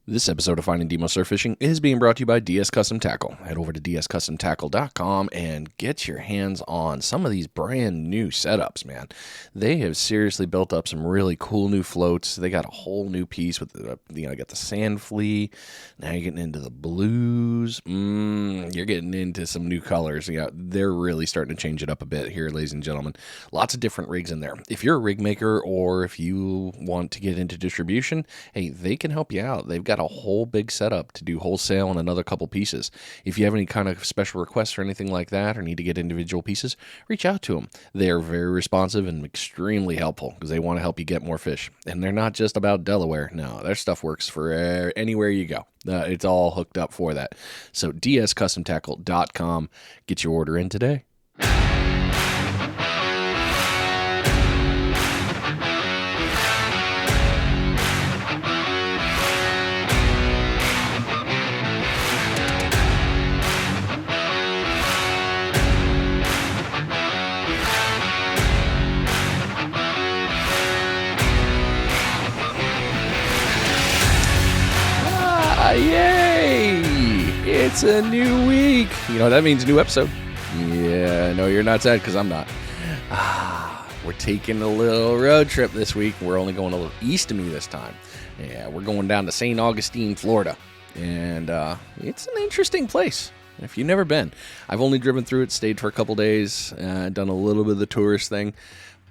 This episode of Finidng Demo Surf Fishing is being brought to you by DS Custom Tackle. Head over to dscustomtackle.com and get your hands on some of these brand new setups, man. They have seriously built up some really cool new floats. They got a whole new piece with got the sand flea. Now you're getting into the blues. You're getting into some new colors. They're really starting to change it up a bit here, ladies and gentlemen. Lots of different rigs in there. If you're a rig maker or if you want to get into distribution, hey, they can help you out. They've got a whole big setup to do wholesale and another couple pieces. If you have any kind of special requests or anything like that, or need to get individual pieces, reach out to them. They are very responsive and extremely helpful because they want to help you get more fish. And they're not just about Delaware. No, their stuff works for anywhere you go. It's all hooked up for that. So dscustomtackle.com. Get your order in today. Yay! It's a new week. You know what that means? New episode. Yeah, no, you're not sad because I'm not. We're taking a little road trip this week. We're only going a little east of me this time. Yeah, we're going down to St. Augustine, Florida. And it's an interesting place. If you've never been, I've only driven through it, stayed for a couple days, done a little bit of the tourist thing.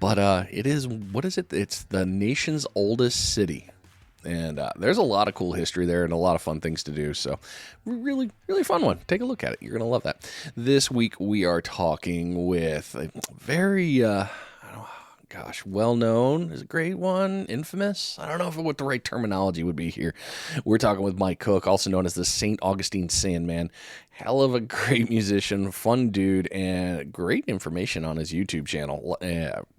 But it is, what is it? It's the nation's oldest city. And there's a lot of cool history there and a lot of fun things to do. So really, really fun one. Take a look at it. You're going to love that. This week we are talking with a very, well-known. Is a great one. Infamous. I don't know what the right terminology would be here. We're talking with Mike Cook, also known as the St. Augustine Sandman. Hell of a great musician, fun dude, and great information on his YouTube channel.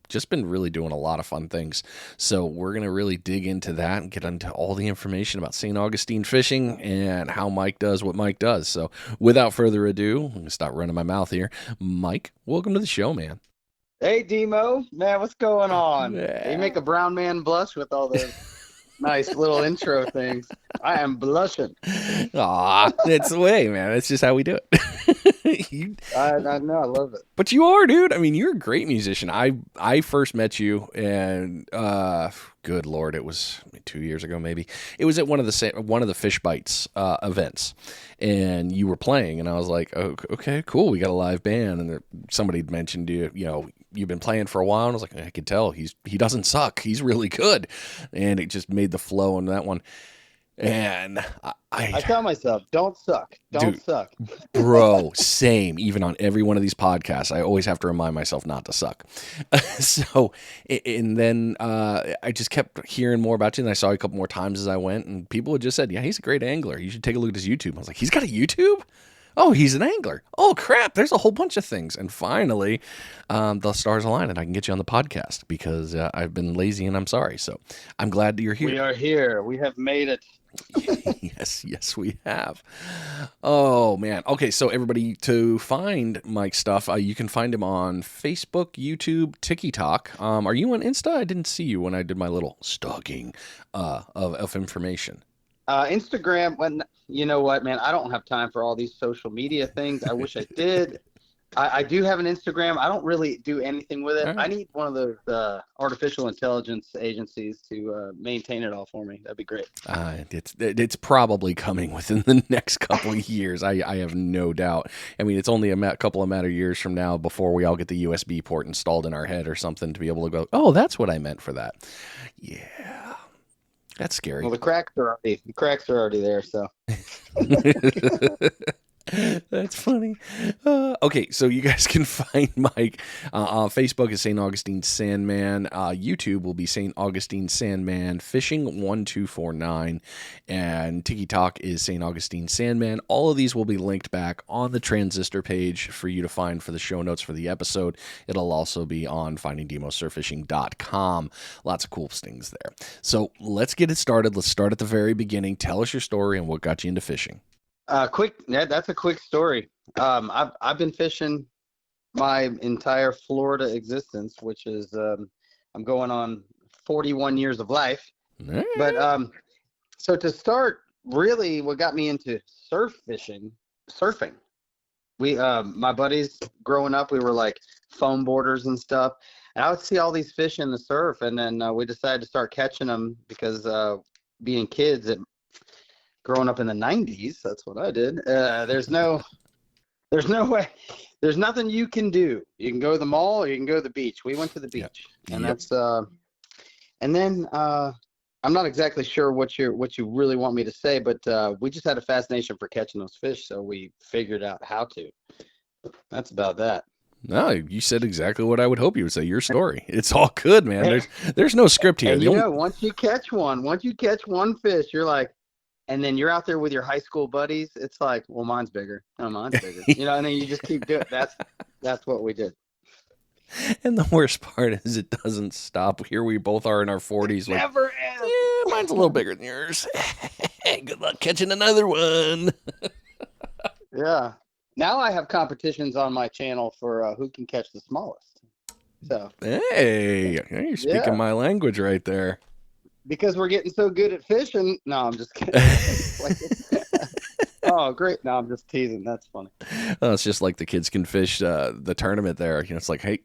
Just been really doing a lot of fun things. So we're going to really dig into that and get into all the information about St. Augustine fishing and how Mike does what Mike does. So without further ado, I'm going to stop running my mouth here. Mike, welcome to the show, man. Hey, Demo. Man, what's going on? Yeah. You make a brown man blush with all those nice little intro things. I am blushing. Aw, it's the way, man. It's just how we do it. I know. I love it. But you are, dude. I mean, you're a great musician. I first met you, and good Lord, it was 2 years ago, maybe. It was at one of the Fishbites events, and you were playing, and I was like, oh, okay, cool. We got a live band, and somebody had mentioned you've been playing for a while, and I was like, I could tell he doesn't suck. He's really good, and it just made the flow on that one. And I tell myself, don't suck. Don't suck. Bro, same. Even on every one of these podcasts, I always have to remind myself not to suck. And then I just kept hearing more about you, and I saw you a couple more times as I went, and people had just said, yeah, he's a great angler. You should take a look at his YouTube. I was like, he's got a YouTube? Oh, he's an angler. Oh, crap. There's a whole bunch of things. And finally, the stars aligned, and I can get you on the podcast because I've been lazy and I'm sorry. So I'm glad that you're here. We are here. We have made it. Yes, we have. Oh, man. Okay, so everybody, to find Mike's stuff, you can find him on Facebook, YouTube, TikTok. Are you on Insta? I didn't see you when I did my little stalking of information. Instagram, when you know what, man, I don't have time for all these social media things. I wish I did. I do have an Instagram. I don't really do anything with it. Right. I need one of those artificial intelligence agencies to maintain it all for me. That'd be great. It's probably coming within the next couple of years. I have no doubt. I mean, it's only a couple of years from now before we all get the USB port installed in our head or something to be able to go, oh, that's what I meant for that. Yeah. That's scary. Well, the cracks are already there, so. That's funny. Okay, so you guys can find Mike. Facebook is St. Augustine Sandman. YouTube will be St. Augustine Sandman Fishing 1249. And TikTok is St. Augustine Sandman. All of these will be linked back on the Transistor page for you to find for the show notes for the episode. It'll also be on FinidngDemoSurfFishing.com. Lots of cool things there. So let's get it started. Let's start at the very beginning. Tell us your story and what got you into fishing. That's a quick story. I've been fishing my entire Florida existence, which is I'm going on 41 years of life. But so to start, really what got me into surfing. My buddies growing up, we were like foam boarders and stuff. And I would see all these fish in the surf. And then we decided to start catching them because being kids, growing up in the 90s, that's what I did. There's no way. There's nothing you can do. You can go to the mall or you can go to the beach. We went to the beach. And Yep. that's and then I'm not exactly sure what you really want me to say, but we just had a fascination for catching those fish, so we figured out how to. That's about that. No, you said exactly what I would hope you would say. Your story. It's all good, man. There's no script here. And once you catch one fish, you're like, and then you're out there with your high school buddies. It's like, well, mine's bigger. No, mine's bigger. And then you just keep doing it. That's what we did. And the worst part is it doesn't stop. Here we both are in our 40s. Never ends. Yeah, mine's a little bigger than yours. Good luck catching another one. Yeah. Now I have competitions on my channel for who can catch the smallest. So. Hey, you're speaking my language right there. Because we're getting so good at fishing. No, I'm just kidding. Oh, great. No, I'm just teasing. That's funny. Oh, it's just like the kids can fish the tournament there. It's like, hey,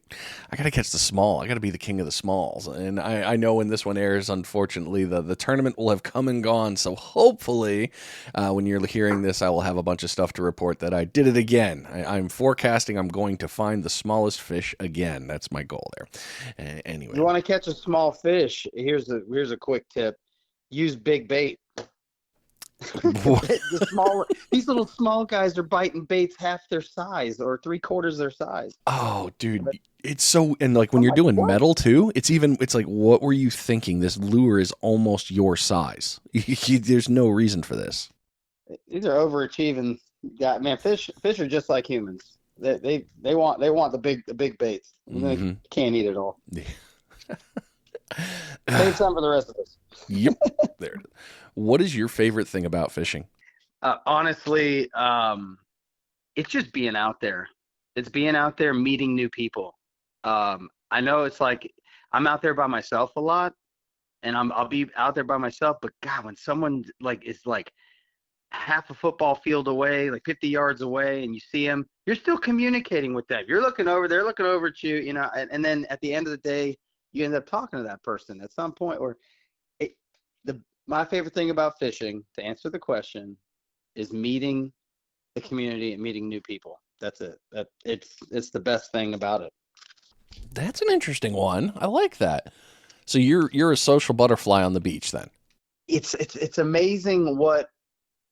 I got to catch the small. I got to be the king of the smalls. And I know when this one airs, unfortunately, the tournament will have come and gone. So hopefully when you're hearing this, I will have a bunch of stuff to report that I did it again. I'm forecasting I'm going to find the smallest fish again. That's my goal there. Anyway. You want to catch a small fish? Here's a quick tip. Use big bait. These little small guys are biting baits half their size or 3/4 their size. Oh, dude, it's so, and like when you're doing metal too, it's like, what were you thinking? This lure is almost your size. There's no reason for this. These are overachieving guys. Man, fish are just like humans. They want the big baits. Mm-hmm. They can't eat it all. Save some for the rest of us. Yep. There it is. What is your favorite thing about fishing? Honestly, it's just being out there. It's being out there, meeting new people. I know it's like I'm out there by myself a lot, and I'll be out there by myself. But God, when someone is half a football field away, like 50 yards away, and you see them, you're still communicating with them. You're looking over, they're looking over at you, and then at the end of the day, you end up talking to that person at some point. Or my favorite thing about fishing, to answer the question, is meeting the community and meeting new people. That's it. It's the best thing about it. That's an interesting one. I like that. So you're a social butterfly on the beach then. It's amazing what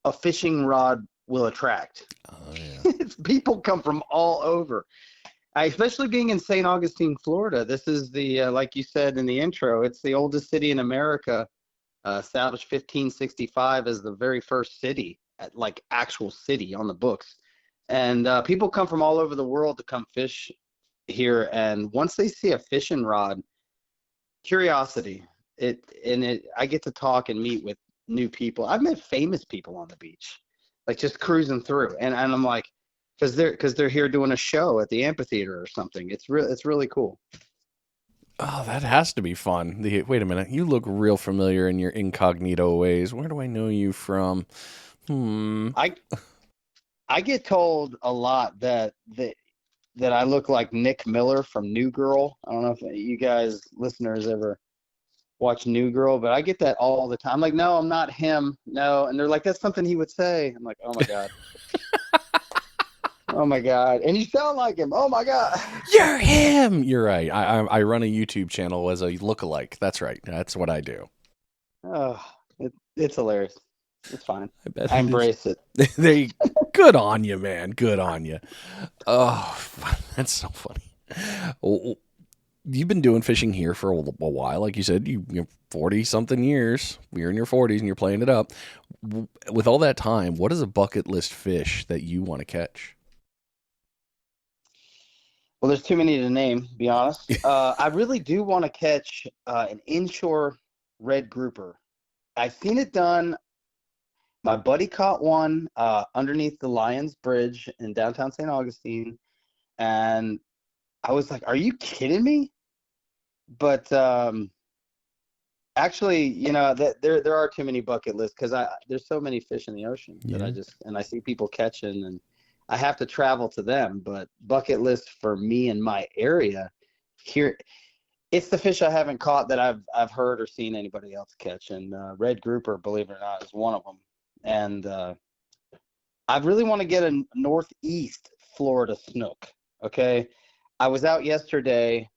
a fishing rod will attract. Oh, yeah. People come from all over. Especially being in St. Augustine, Florida. This is the like you said in the intro, it's the oldest city in America. Established 1565 as the very first city, actual city on the books. And people come from all over the world to come fish here. And once they see a fishing rod, curiosity, I get to talk and meet with new people. I've met famous people on the beach, like just cruising through. And I'm like, because they're here doing a show at the amphitheater or something. It's really cool. Oh, that has to be fun. Wait a minute. You look real familiar in your incognito ways. Where do I know you from? I get told a lot that I look like Nick Miller from New Girl. I don't know if you guys listeners ever watch New Girl, but I get that all the time. I'm like, no, I'm not him. No. And they're like, that's something he would say. I'm like, oh my God. Oh my God. And you sound like him. Oh my God. You're him. You're right. I run a YouTube channel as a lookalike. That's right. That's what I do. Oh, it's hilarious. It's fine. I embrace it. Good on you, man. Good on you. Oh, that's so funny. You've been doing fishing here for a while. Like you said, you're 40-something years. You're in your 40s and you're playing it up. With all that time, what is a bucket list fish that you want to catch? Well, there's too many to name, to be honest. I really do want to catch an inshore red grouper. I've seen it done. My buddy caught one underneath the Lions Bridge in downtown St. Augustine. And I was like, are you kidding me? But Actually, that there are too many bucket lists because there's so many fish in the ocean that I see people catching, and I have to travel to them. But bucket list for me in my area here, it's the fish I haven't caught that I've heard or seen anybody else catch, and red grouper, believe it or not, is one of them. And I really want to get a northeast Florida snook. Okay, I was out yesterday,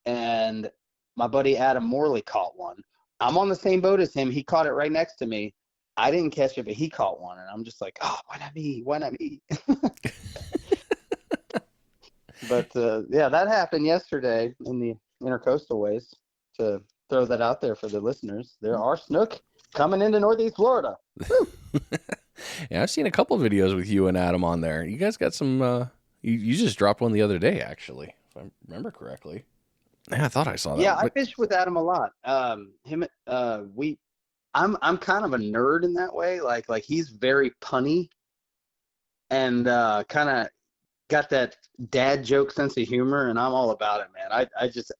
and my buddy Adam Morley caught one. I'm on the same boat as him. He caught it right next to me. I didn't catch it, but he caught one, and I'm just like, oh, why not me? Why not me? But yeah, that happened yesterday in the intercoastal ways. To throw that out there for the listeners, there are snook coming into Northeast Florida. Yeah, I've seen a couple of videos with you and Adam on there. You guys got some. You just dropped one the other day, actually, if I remember correctly. Yeah, I thought I saw that. Yeah, I fished with Adam a lot. I'm kind of a nerd in that way. Like he's very punny and kind of got that dad joke sense of humor, and I'm all about it, man. I just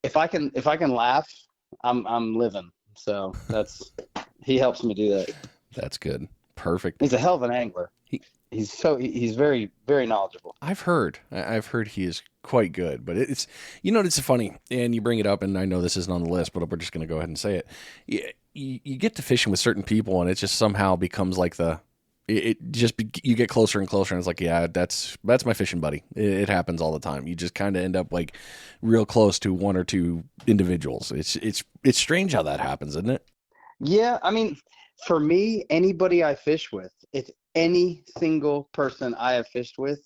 if I can laugh, I'm living. So he helps me do that. That's good. Perfect. He's a hell of an angler. He's very, very knowledgeable. I've heard he is quite good, but it's it's funny, and you bring it up, and I know this isn't on the list, but we're just going to go ahead and say it. You get to fishing with certain people, and it just somehow becomes like you get closer and closer, and it's like, yeah, that's my fishing buddy. It happens all the time. You just kind of end up like real close to one or two individuals. It's strange how that happens, isn't it? Yeah, I mean, for me, anybody I fish with, it's any single person I have fished with,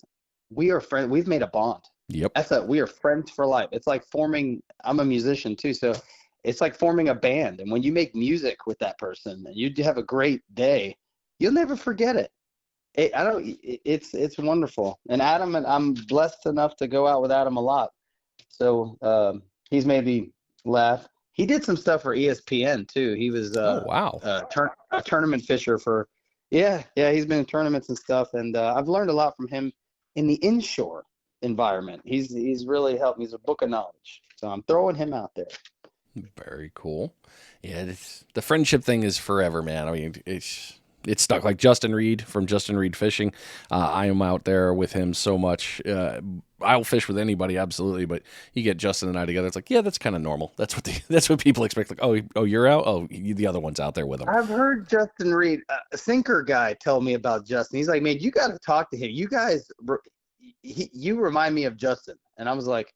we are friends. We've made a bond. Yep. We are friends for life. It's like I'm a musician too, so it's like forming a band. And when you make music with that person and you have a great day, you'll never forget it. It's wonderful. And Adam, and I'm blessed enough to go out with Adam a lot. So he's made me laugh. He did some stuff for ESPN too. He was wow. A tournament fisher for yeah. He's been in tournaments and stuff, and I've learned a lot from him in the inshore environment. He's really helped me. He's a book of knowledge. So I'm throwing him out there. Very cool. Yeah, the friendship thing is forever, man. I mean, it's stuck. Like Justin Reed from Justin Reed Fishing. I am out there with him so much. I'll fish with anybody, absolutely. But you get Justin and I together, it's like, yeah, that's kind of normal. That's what people expect. Like, oh, you're out. Oh, the other one's out there with him. I've heard Justin Reed, a sinker guy, tell me about Justin. He's like, man, you got to talk to him. You guys, you remind me of Justin. And I was like,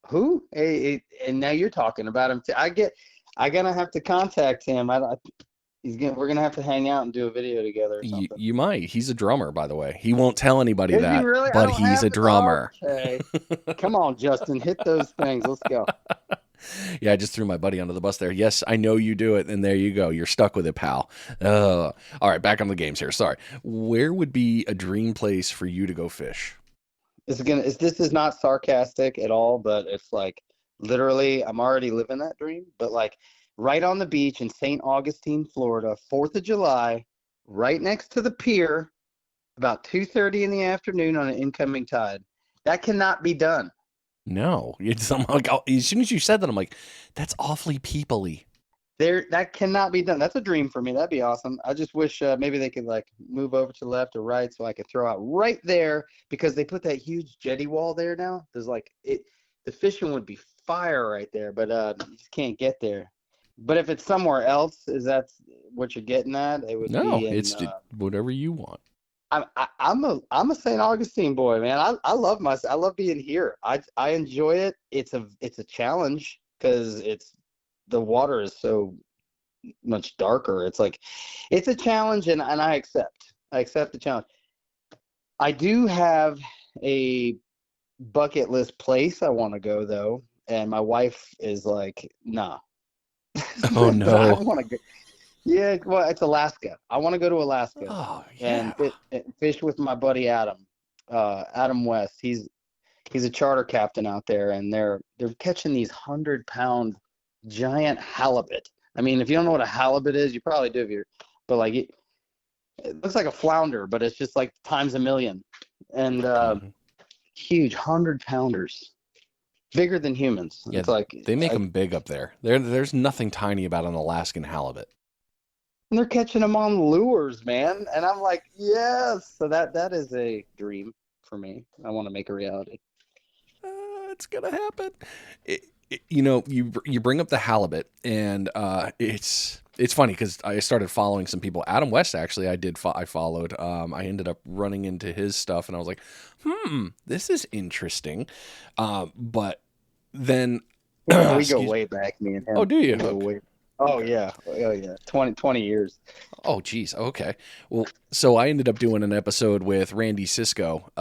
who? Hey, and now you're talking about him. I gotta have to contact him. We're gonna have to hang out and do a video together or something. You might. He's a drummer, by the way. He won't tell anybody Is that, he really? but he's a drummer. Okay. Come on, Justin, hit those things. Let's go. Yeah, I just threw my buddy under the bus there. Yes, I know you do it, and there you go. You're stuck with it, pal. All right, back on the games here. Sorry. Where would be a dream place for you to go fish? This is not sarcastic at all, but it's like literally I'm already living that dream. But like right on the beach in St. Augustine, Florida, 4th of July, right next to the pier, about 2:30 in the afternoon on an incoming tide. That cannot be done. No, I'm like, as soon as you said that, I'm like, that's awfully people-y. That cannot be done. That's a dream for me. That'd be awesome. I just wish maybe they could like move over to the left or right so I could throw out right there, because they put that huge jetty wall there now. There's like the fishing would be fire right there, but you just can't get there. But if it's somewhere else, is that what you're getting at? It would be it's whatever you want. I'm a St. Augustine boy, man. I love I love being here. I enjoy it. It's a challenge because the water is so much darker. It's like it's a challenge, and I accept the challenge. I do have a bucket list place I want to go though, and my wife is like, nah. Oh no. I want to go. Yeah, well, it's Alaska. I want to go to Alaska. Oh, yeah. And fish with my buddy Adam West. He's a charter captain out there, and they're catching these 100-pound giant halibut. I mean, if you don't know what a halibut is, you probably do. But like it looks like a flounder, but it's just like times a million, and huge 100-pounders. bigger than humans. Yeah, It's like they make them big up there. There's nothing tiny about an Alaskan halibut. and they're catching them on lures, man. And I'm like, yes. So that is a dream for me. I want to make a reality. It's gonna happen. You bring up the halibut, and it's funny because I started following some people. Adam West, actually, I followed. I ended up running into his stuff, and I was like, this is interesting. But then we go way back, me and him. Oh, do you? Oh yeah, 20 years. Oh, geez. Okay. Well, so I ended up doing an episode with Randy Cisco,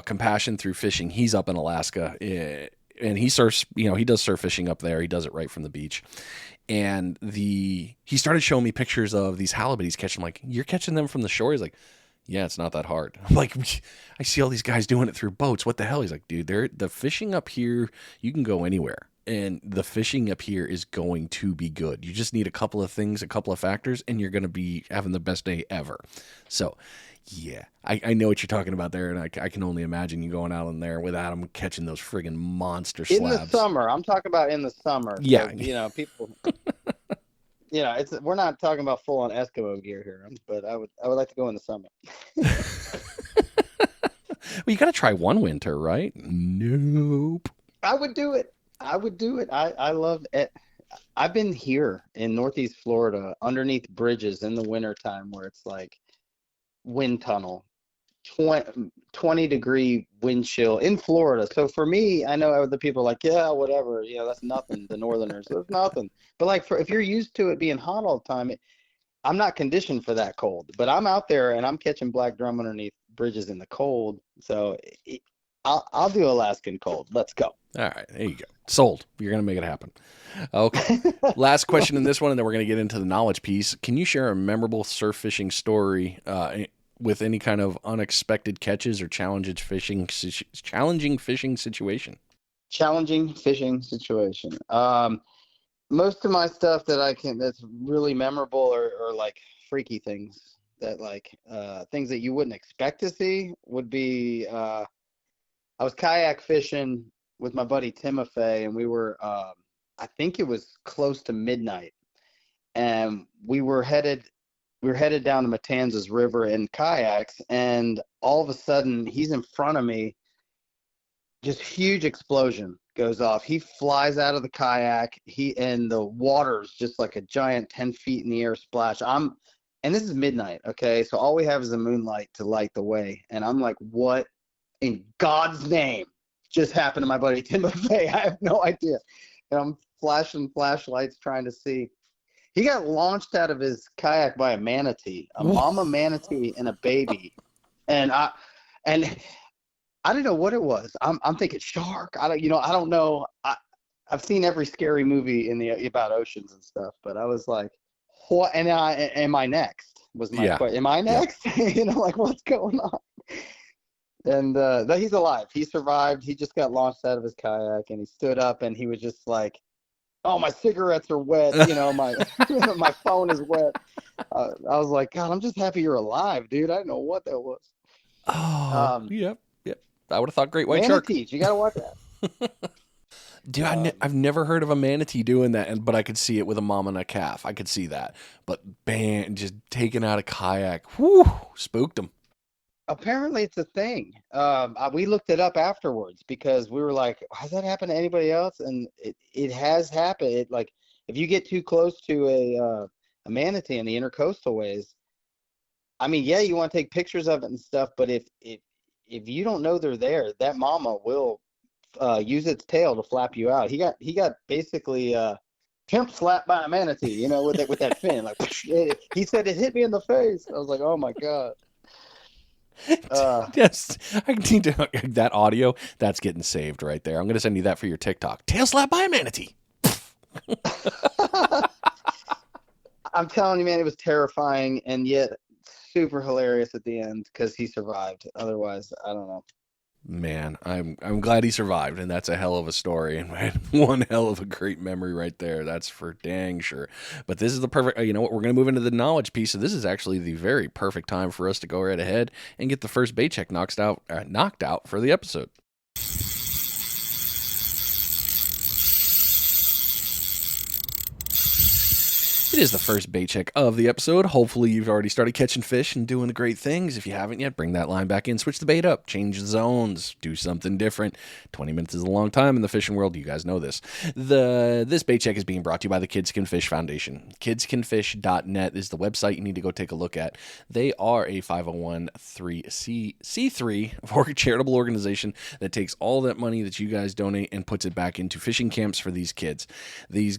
Compassion Through Fishing. He's up in Alaska, and he surfs. He does surf fishing up there. He does it right from the beach. And he started showing me pictures of these halibut he's catching. I'm like, you're catching them from the shore? He's like, yeah, it's not that hard. I'm like, I see all these guys doing it through boats. What the hell? He's like, dude, the fishing up here, you can go anywhere. And the fishing up here is going to be good. You just need a couple of things, a couple of factors, and you're going to be having the best day ever. So, yeah, I know what you're talking about there, and I can only imagine you going out in there with Adam catching those friggin' monster slabs. In the summer. I'm talking about in the summer. Yeah. So, people... we're not talking about full on Eskimo gear here, but I would like to go in the summer. Well, you got to try one winter, right? Nope. I would do it. I love it. I've been here in Northeast Florida underneath bridges in the wintertime where it's like wind tunnel, 20-degree wind chill in Florida. So for me, I know other people are like, yeah, whatever, that's nothing. The Northerners, that's nothing. But like if you're used to it being hot all the time, I'm not conditioned for that cold. But I'm out there and I'm catching black drum underneath bridges in the cold. So I'll do Alaskan cold. Let's go. All right, there you go. Sold. You're going to make it happen. Okay. Last question in this one, and then we're going to get into the knowledge piece. Can you share a memorable surf fishing story with any kind of unexpected catches or challenging fishing situation? Challenging fishing situation. Most of my stuff that's really memorable are like freaky things that things that you wouldn't expect to see would be, I was kayak fishing with my buddy Timofey, and we were, I think it was close to midnight, and we were headed down the Matanzas River in kayaks, and all of a sudden he's in front of me. Just huge explosion goes off. He flies out of the kayak. And the water's just like a giant 10 feet in the air splash. And this is midnight. Okay. So all we have is the moonlight to light the way. And I'm like, what in God's name just happened to my buddy Timothy? I have no idea. And I'm flashing flashlights trying to see. He got launched out of his kayak by a manatee, a mama manatee and a baby. And I didn't know what it was. I'm thinking shark. I don't know. I've seen every scary movie about oceans and stuff, but I was like, what? And am I next? Was my question. Am I next? Yeah. Like what's going on? And he's alive. He survived. He just got launched out of his kayak and he stood up and he was just like, oh, my cigarettes are wet. My my phone is wet. I was like, God, I'm just happy you're alive, dude. I didn't know what that was. Oh, yep. I would have thought great white shark. Manatees, you got to watch that. Dude, I've never heard of a manatee doing that, but I could see it with a mom and a calf. I could see that. But bam, just taking out a kayak, whoo, spooked them. Apparently it's a thing. We looked it up afterwards because we were like, has that happened to anybody else? And it has happened. If you get too close to a manatee in the intercoastal ways, I mean, yeah, you want to take pictures of it and stuff, but if you don't know they're there, that mama will use its tail to flap you out. He got basically pimp slapped by a manatee, with that fin. Like he said, it hit me in the face. I was like, oh my God. Yes, I need to that audio. That's getting saved right there. I'm going to send you that for your TikTok. Tail slap by a manatee. I'm telling you, man, it was terrifying and yet super hilarious at the end because he survived. Otherwise, I don't know. Man, I'm glad he survived, and that's a hell of a story, and one hell of a great memory right there. That's for dang sure. But this is the perfect, you know what, we're going to move into the knowledge piece, so this is actually the very perfect time for us to go right ahead and get the first bait check knocked out for the episode. It is the first bait check of the episode. Hopefully you've already started catching fish and doing the great things. If you haven't yet, bring that line back in, switch the bait up, change the zones, do something different. 20 minutes is a long time in the fishing world. You guys know this. This bait check is being brought to you by the Kids Can Fish Foundation. KidsCanFish.net is the website you need to go take a look at. They are a 501c3 charitable organization that takes all that money that you guys donate and puts it back into fishing camps for these kids. They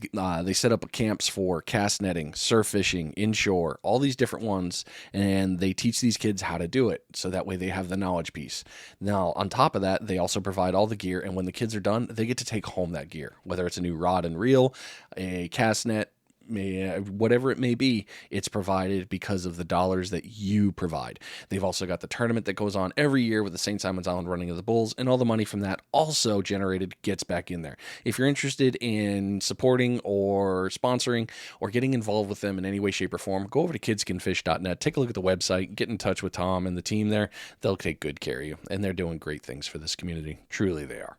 set up camps for cast netting, surf fishing, inshore, all these different ones, and they teach these kids how to do it, so that way they have the knowledge piece. Now, on top of that, they also provide all the gear, and when the kids are done, they get to take home that gear, whether it's a new rod and reel, a cast net, whatever it may be. It's provided because of the dollars that you provide. They've also got the tournament that goes on every year with the St. Simon's Island Running of the Bulls, and all the money from that also generated gets back in there. If you're interested in supporting or sponsoring or getting involved with them in any way, shape, or form, go over to kidscanfish.net, take a look at the website, get in touch with Tom and the team there. They'll take good care of you, and they're doing great things for this community. Truly they are.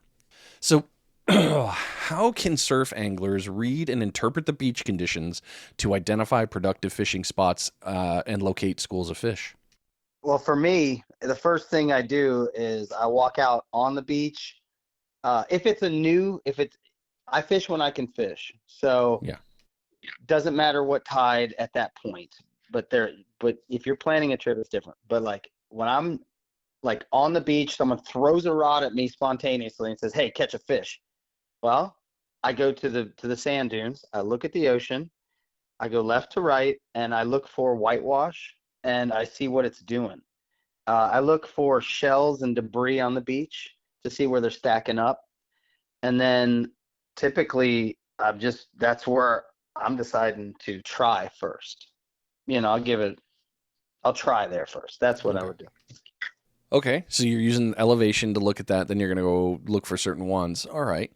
So how can surf anglers read and interpret the beach conditions to identify productive fishing spots and locate schools of fish? Well, for me, the first thing I do is I walk out on the beach. I fish when I can fish. So yeah, doesn't matter what tide at that point. But if you're planning a trip, it's different. But like when I'm like on the beach, someone throws a rod at me spontaneously and says, "Hey, catch a fish." Well, I go to the sand dunes, I look at the ocean, I go left to right, and I look for whitewash, and I see what it's doing. I look for shells and debris on the beach to see where they're stacking up. And then typically that's where I'm deciding to try first. I'll try there first. That's what I would do. Okay, so you're using elevation to look at that, then you're going to go look for certain ones. All right.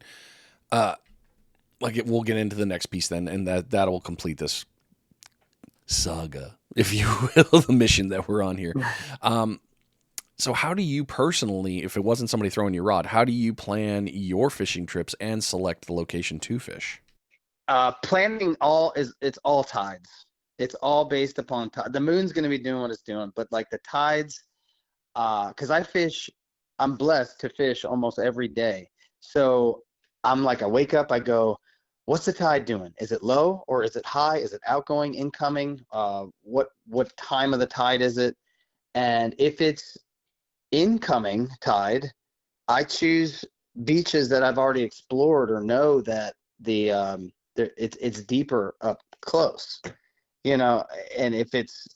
We'll get into the next piece then, and that will complete this saga, if you will, the mission that we're on here. So how do you personally, if it wasn't somebody throwing your rod, how do you plan your fishing trips and select the location to fish? Planning it's all tides. It's all based upon tide. The moon's going to be doing what it's doing, but like the tides, because I'm blessed to fish almost every day. So I wake up, I go, what's the tide doing? Is it low or is it high? Is it outgoing, incoming? What time of the tide is it? And if it's incoming tide, I choose beaches that I've already explored or know that it's deeper up close, and if it's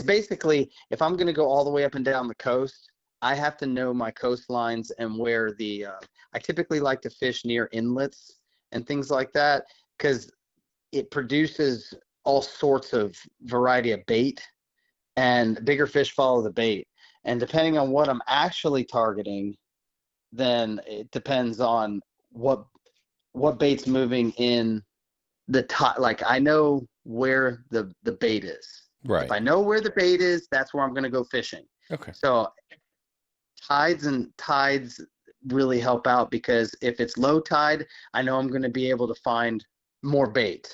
basically, if I'm going to go all the way up and down the coast, I have to know my coastlines and where I typically like to fish near inlets and things like that, because it produces all sorts of variety of bait, and bigger fish follow the bait. And depending on what I'm actually targeting, then it depends on what bait's moving in the tide. Like I know where the bait is. Right. If I know where the bait is, that's where I'm going to go fishing. Okay. So tides really help out, because if it's low tide, I know I'm going to be able to find more bait.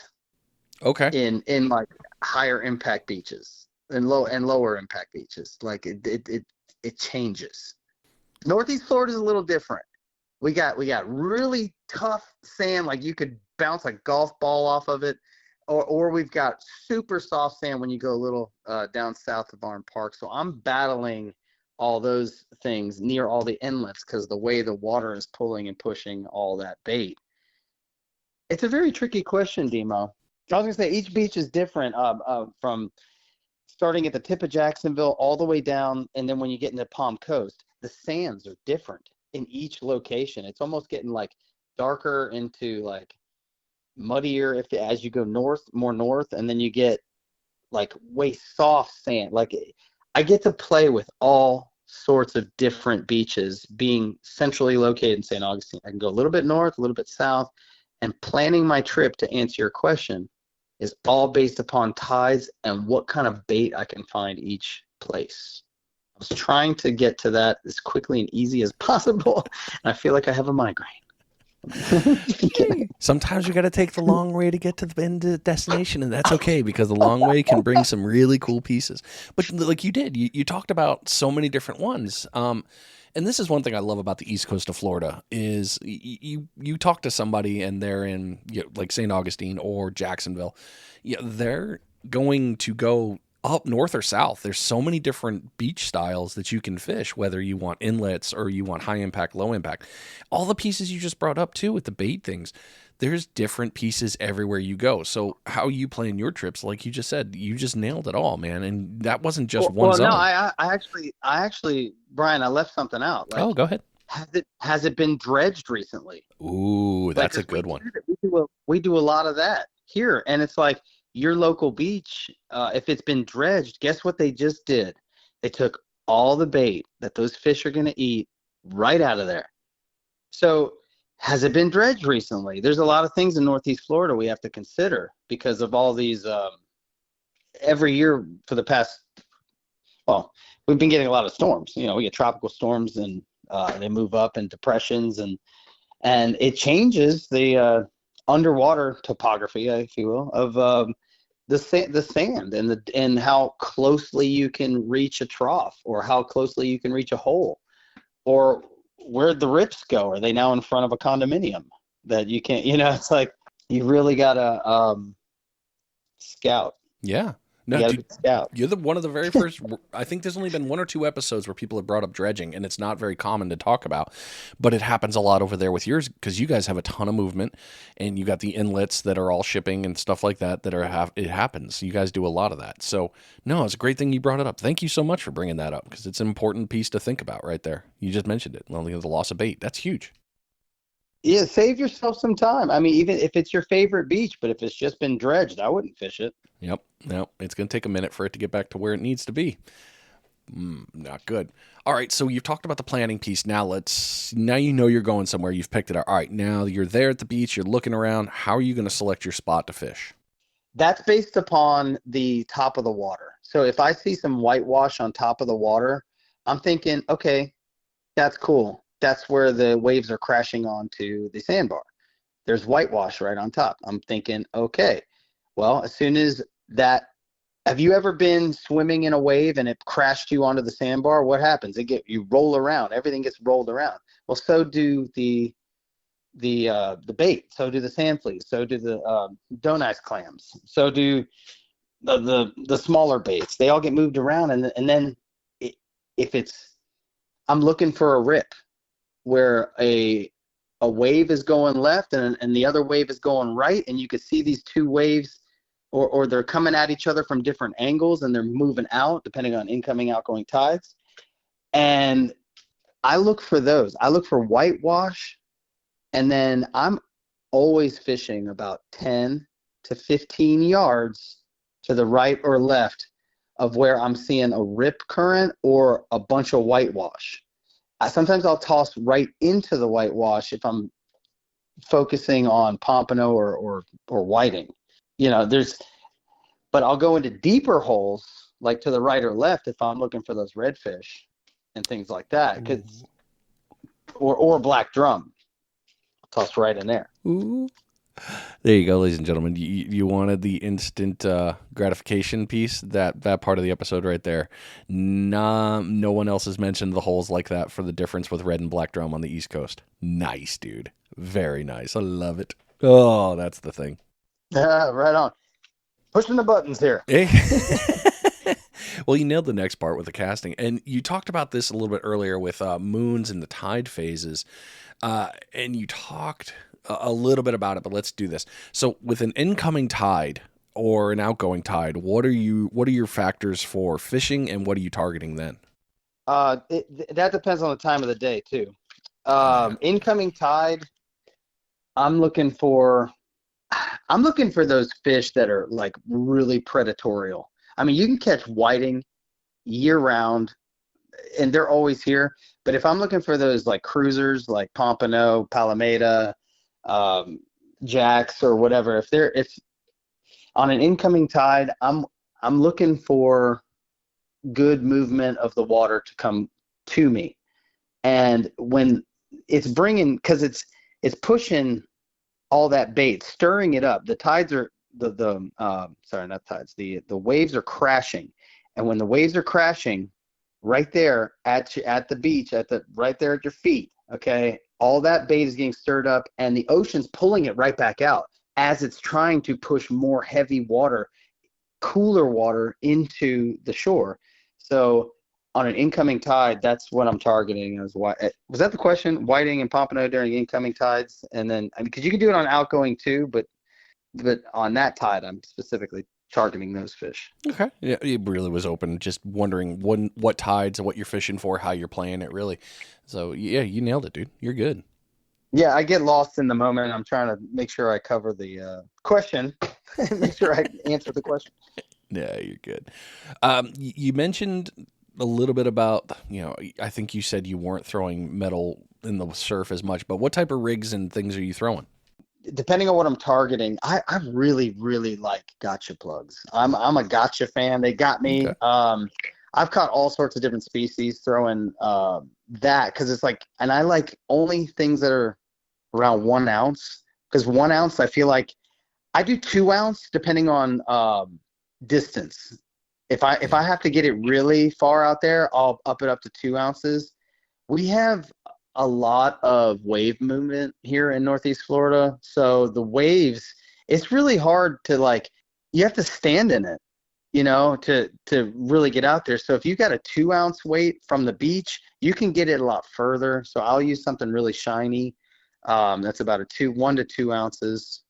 Okay. In like higher impact beaches and lower impact beaches. Like it changes. Northeast Florida is a little different. We got really tough sand, like you could bounce a golf ball off of it, or we've got super soft sand when you go a little down south of Barn Park. So I'm battling all those things near all the inlets because the way the water is pulling and pushing all that bait. It's a very tricky question, Demo. I was going to say each beach is different, from starting at the tip of Jacksonville all the way down, and then when you get into Palm Coast, the sands are different in each location. It's almost getting like darker into like muddier as you go more north, and then you get like way soft sand. Like I get to play with all sorts of different beaches being centrally located in St. Augustine. I can go a little bit north, a little bit south, and planning my trip, to answer your question, is all based upon tides and what kind of bait I can find each place. I was trying to get to that as quickly and easy as possible, and I feel like I have a migraine. Sometimes you got to take the long way to get to the end of the destination, and that's okay because the long way can bring some really cool pieces. But like you did, you talked about so many different ones. And this is one thing I love about the East Coast of Florida is you talk to somebody and they're in like St. Augustine or Jacksonville. They're going to go up north or south. There's so many different beach styles that you can fish, whether you want inlets or you want high impact, low impact. All the pieces you just brought up too with the bait things, there's different pieces everywhere you go. So how you plan your trips, like you just said, you just nailed it all, man. And that wasn't just one well, zone. no, I actually, Brian, I left something out. Like, Oh, go ahead. has it been dredged recently? Ooh, that's a good one. We do a lot of that here, and it's like your local beach. If it's been dredged, guess what they just did? They took all the bait that those fish are going to eat right out of there. So, has it been dredged recently? There's a lot of things in Northeast Florida we have to consider because of all these. Every year for the past, well, we've been getting a lot of storms. We get tropical storms, and they move up in depressions, and it changes the underwater topography, if you will, of the sand and how closely you can reach a trough, or how closely you can reach a hole, or where'd the rips go? Are they now in front of a condominium that you can't? It's like you really gotta scout. Yeah. No, dude, you're one of the very first. I think there's only been one or two episodes where people have brought up dredging, and it's not very common to talk about, but it happens a lot over there with yours because you guys have a ton of movement, and you got the inlets that are all shipping and stuff like that it happens. You guys do a lot of that. So no, it's a great thing you brought it up. Thank you so much for bringing that up because it's an important piece to think about right there. You just mentioned it. Only the loss of bait. That's huge. Yeah, save yourself some time. I mean, even if it's your favorite beach, but if it's just been dredged, I wouldn't fish it. Yep. No, it's going to take a minute for it to get back to where it needs to be. Not good. All right, so you've talked about the planning piece. Now you know you're going somewhere. You've picked it up. All right, now you're there at the beach. You're looking around. How are you going to select your spot to fish? That's based upon the top of the water. So if I see some whitewash on top of the water, I'm thinking, okay, that's cool. That's where the waves are crashing onto the sandbar. There's whitewash right on top. I'm thinking, okay, well, as soon as that, have you ever been swimming in a wave and it crashed you onto the sandbar? What happens? You roll around. Everything gets rolled around. Well, so do the bait. So do the sand fleas. So do the don't ice clams. So do the smaller baits. They all get moved around, and then I'm looking for a rip where a wave is going left and the other wave is going right, and you could see these two waves, or they're coming at each other from different angles, and they're moving out depending on incoming, outgoing tides. And I look for those. I look for whitewash, and then I'm always fishing about 10 to 15 yards to the right or left of where I'm seeing a rip current or a bunch of whitewash. Sometimes I'll toss right into the whitewash if I'm focusing on pompano or whiting. But I'll go into deeper holes, like to the right or left, if I'm looking for those redfish and things like that. Or black drum. I'll toss right in there. Ooh. There you go, ladies and gentlemen. You wanted the instant gratification piece, that part of the episode right there. No one else has mentioned the holes like that for the difference with red and black drum on the East Coast. Nice, dude. Very nice. I love it. Oh, that's the thing. Right on. Pushing the buttons here. Hey. Well, you nailed the next part with the casting. And you talked about this a little bit earlier with moons and the tide phases. And you talked a little bit about it, but let's do this. So with an incoming tide or an outgoing tide, what are your factors for fishing, and what are you targeting then? That depends on the time of the day too. Incoming tide, I'm looking for those fish that are like really predatorial. I mean, you can catch whiting year round and they're always here. But if I'm looking for those like cruisers, like pompano, palometa, jacks or whatever, if on an incoming tide, I'm looking for good movement of the water to come to me. And when it's bringing, because it's pushing all that bait, stirring it up. The tides are sorry, not tides. The waves are crashing, and when the waves are crashing, right there at the beach, right there at your feet, okay, all that bait is getting stirred up, and the ocean's pulling it right back out as it's trying to push more heavy water, cooler water into the shore. So on an incoming tide, that's what I'm targeting. Was that the question? Whiting and pompano during incoming tides, and then because you can do it on outgoing too, but on that tide, I'm specifically targeting those fish. Okay. Yeah, it really was open. Just wondering what tides, what you're fishing for, how you're playing it, really. So yeah, you nailed it, dude. You're good. Yeah, I get lost in the moment. I'm trying to make sure I cover the question, make sure I answer the question. Yeah, you're good. You mentioned a little bit about, I think you said you weren't throwing metal in the surf as much, but what type of rigs and things are you throwing? Depending on what I'm targeting, I really, really like gotcha plugs. I'm a gotcha fan. They got me. Okay. I've caught all sorts of different species throwing that because it's like, and I like only things that are around 1 ounce, because 1 ounce, I feel like I do 2 ounce depending on distance. If I have to get it really far out there, I'll up it up to 2 ounces. We have a lot of wave movement here in Northeast Florida. So the waves, it's really hard to you have to stand in it, to really get out there. So if you got a 2 ounce weight from the beach, you can get it a lot further. So I'll use something really shiny. That's about 1 to 2 ounces.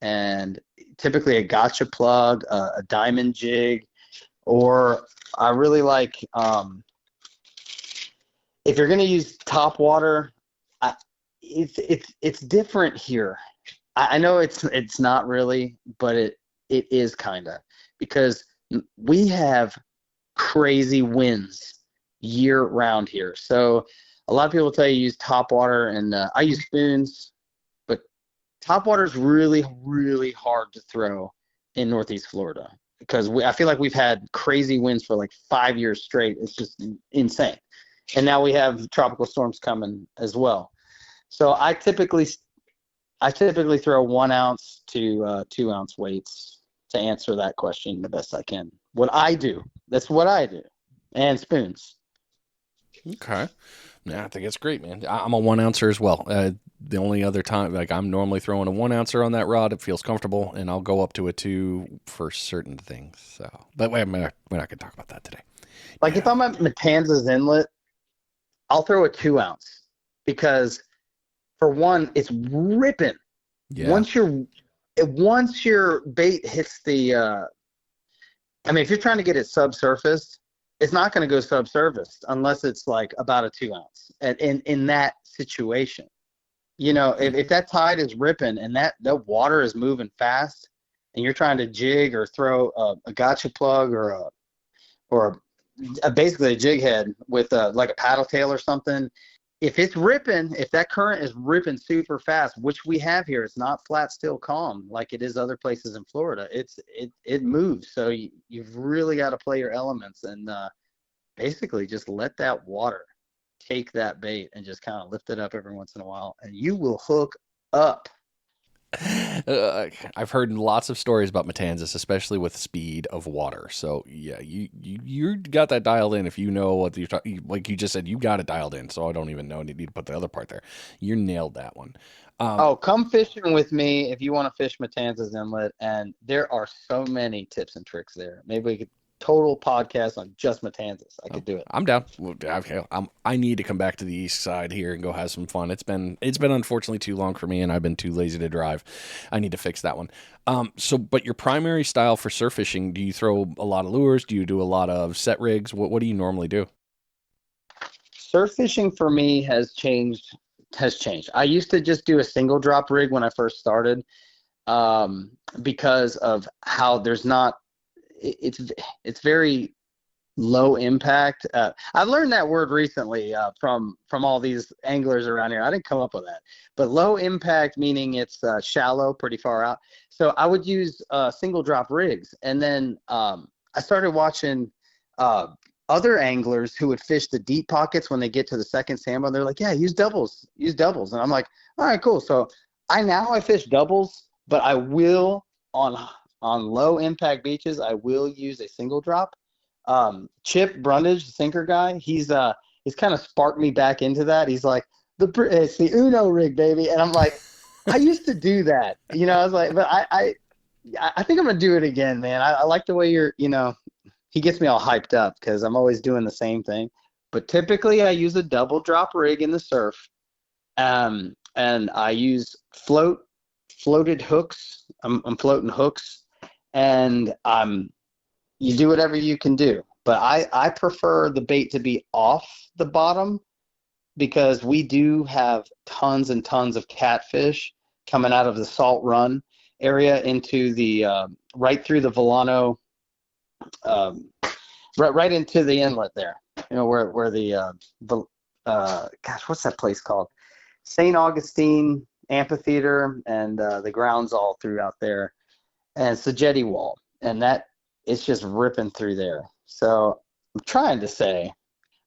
And typically a gotcha plug, a diamond jig, or I really like, if you're going to use top water, it's different here. I know it's not really, but it is kind of, because we have crazy winds year round here. So a lot of people tell you use top water, and I use spoons, but top water is really, really hard to throw in Northeast Florida because I feel like we've had crazy winds for like 5 years straight. It's just insane. And now we have tropical storms coming as well. So I typically throw 1 ounce to 2 ounce weights to answer that question the best I can. That's what I do. And spoons. Okay. Yeah, I think it's great, man. I'm a 1 ouncer as well. The only other time, I'm normally throwing a 1 ouncer on that rod. It feels comfortable, and I'll go up to a 2 for certain things. So, but we're not going to talk about that today. If I'm at Matanzas Inlet, I'll throw a 2 ounce because, for one, it's ripping. Yeah. Once your bait hits the, if you're trying to get it subsurfaced, it's not going to go subsurfaced unless it's like about a 2 ounce. And in that situation, if that tide is ripping and that water is moving fast, and you're trying to jig or throw a gotcha plug or basically a jig head with like a paddle tail or something, if that current is ripping super fast, which we have here, it's not flat, still, calm like it is other places in Florida. It moves. So you've really got to play your elements and basically just let that water take that bait and just kind of lift it up every once in a while, and you will hook up. I've heard lots of stories about Matanzas, especially with speed of water. So yeah, you got that dialed in. If you know what you're talking, like you just said, you got it dialed in. So I don't even know. You need to put the other part there. You nailed that one. Come fishing with me if you want to fish Matanzas Inlet, and there are so many tips and tricks there. Maybe we could total podcast on just Matanzas. I could do it. I'm down. I need to come back to the east side here and go have some fun. It's been unfortunately too long for me, and I've been too lazy to drive. I need to fix that one. But your primary style for surf fishing, do you throw a lot of lures? Do you do a lot of set rigs? What do you normally do? Surf fishing for me has changed. I used to just do a single drop rig when I first started, because of how it's very low impact. I've learned that word recently from all these anglers around here. I didn't come up with that, but low impact meaning it's shallow, pretty far out. So I would use single drop rigs, and then I started watching other anglers who would fish the deep pockets when they get to the second sandbar, they're like, yeah, use doubles. And I'm like, all right, cool. So I fish doubles, but I will on low impact beaches, I will use a single drop. Chip Brundage, the sinker guy, he's kind of sparked me back into that. He's like, it's the Uno rig, baby. And I'm like, I used to do that. I was like, but I think I'm going to do it again, man. I like the way he gets me all hyped up because I'm always doing the same thing. But typically I use a double drop rig in the surf. And I use floated hooks. I'm floating hooks, and you do whatever you can do. But I prefer the bait to be off the bottom because we do have tons and tons of catfish coming out of the Salt Run area into the right through the Volano, right into the inlet there. Where the gosh, what's that place called? St. Augustine Amphitheater, and the grounds all throughout there, and it's the jetty wall, and that it's just ripping through there. So I'm trying to say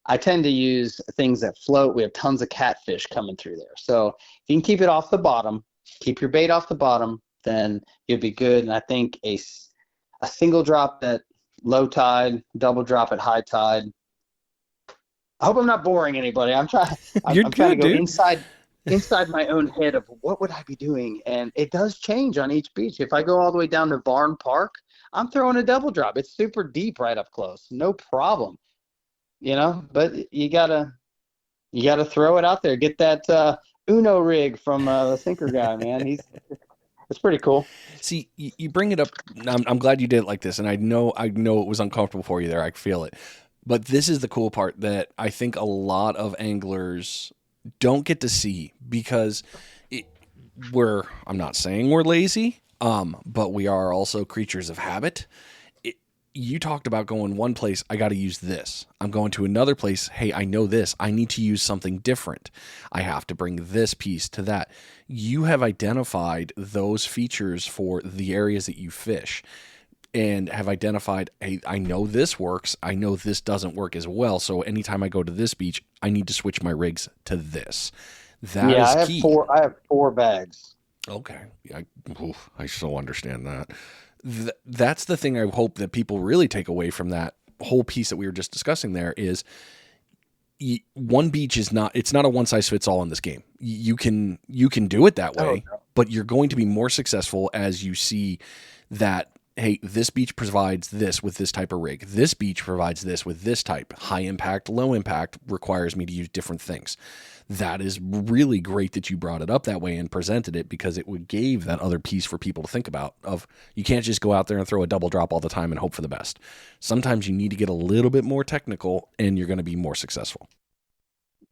I tend to use things that float. We have tons of catfish coming through there. So if you can keep it off the bottom, keep your bait off the bottom, then you'll be good. And I think a single drop at low tide, double drop at high tide. I hope I'm not boring anybody. I'm trying to go dude. inside my own head of what would I be doing, and it does change on each beach. If I go all the way down to Barn Park, I'm throwing a double drop. It's super deep right up close, no problem. But you gotta throw it out there. Get that Uno rig from the sinker guy, man. It's pretty cool. See, you bring it up. I'm glad you did it like this, and I know it was uncomfortable for you there. I feel it, but this is the cool part that I think a lot of anglers don't get to see because I'm not saying we're lazy, but we are also creatures of habit. You talked about going one place, I got to use this. I'm going to another place, hey, I know this. I need to use something different. I have to bring this piece to that. You have identified those features for the areas that you fish and have identified, hey, I know this works. I know this doesn't work as well. So anytime I go to this beach, I need to switch my rigs to this. That is key. I have 4 bags. Okay. I so understand that. That's the thing I hope that people really take away from that whole piece that we were just discussing there is one beach it's not a one size fits all in this game. You can do it that way, but you're going to be more successful as you see that, hey, this beach provides this with this type of rig. This beach provides this with this type. High impact, low impact requires me to use different things. That is really great that you brought it up that way and presented it because it gave that other piece for people to think about of you can't just go out there and throw a double drop all the time and hope for the best. Sometimes you need to get a little bit more technical and you're going to be more successful.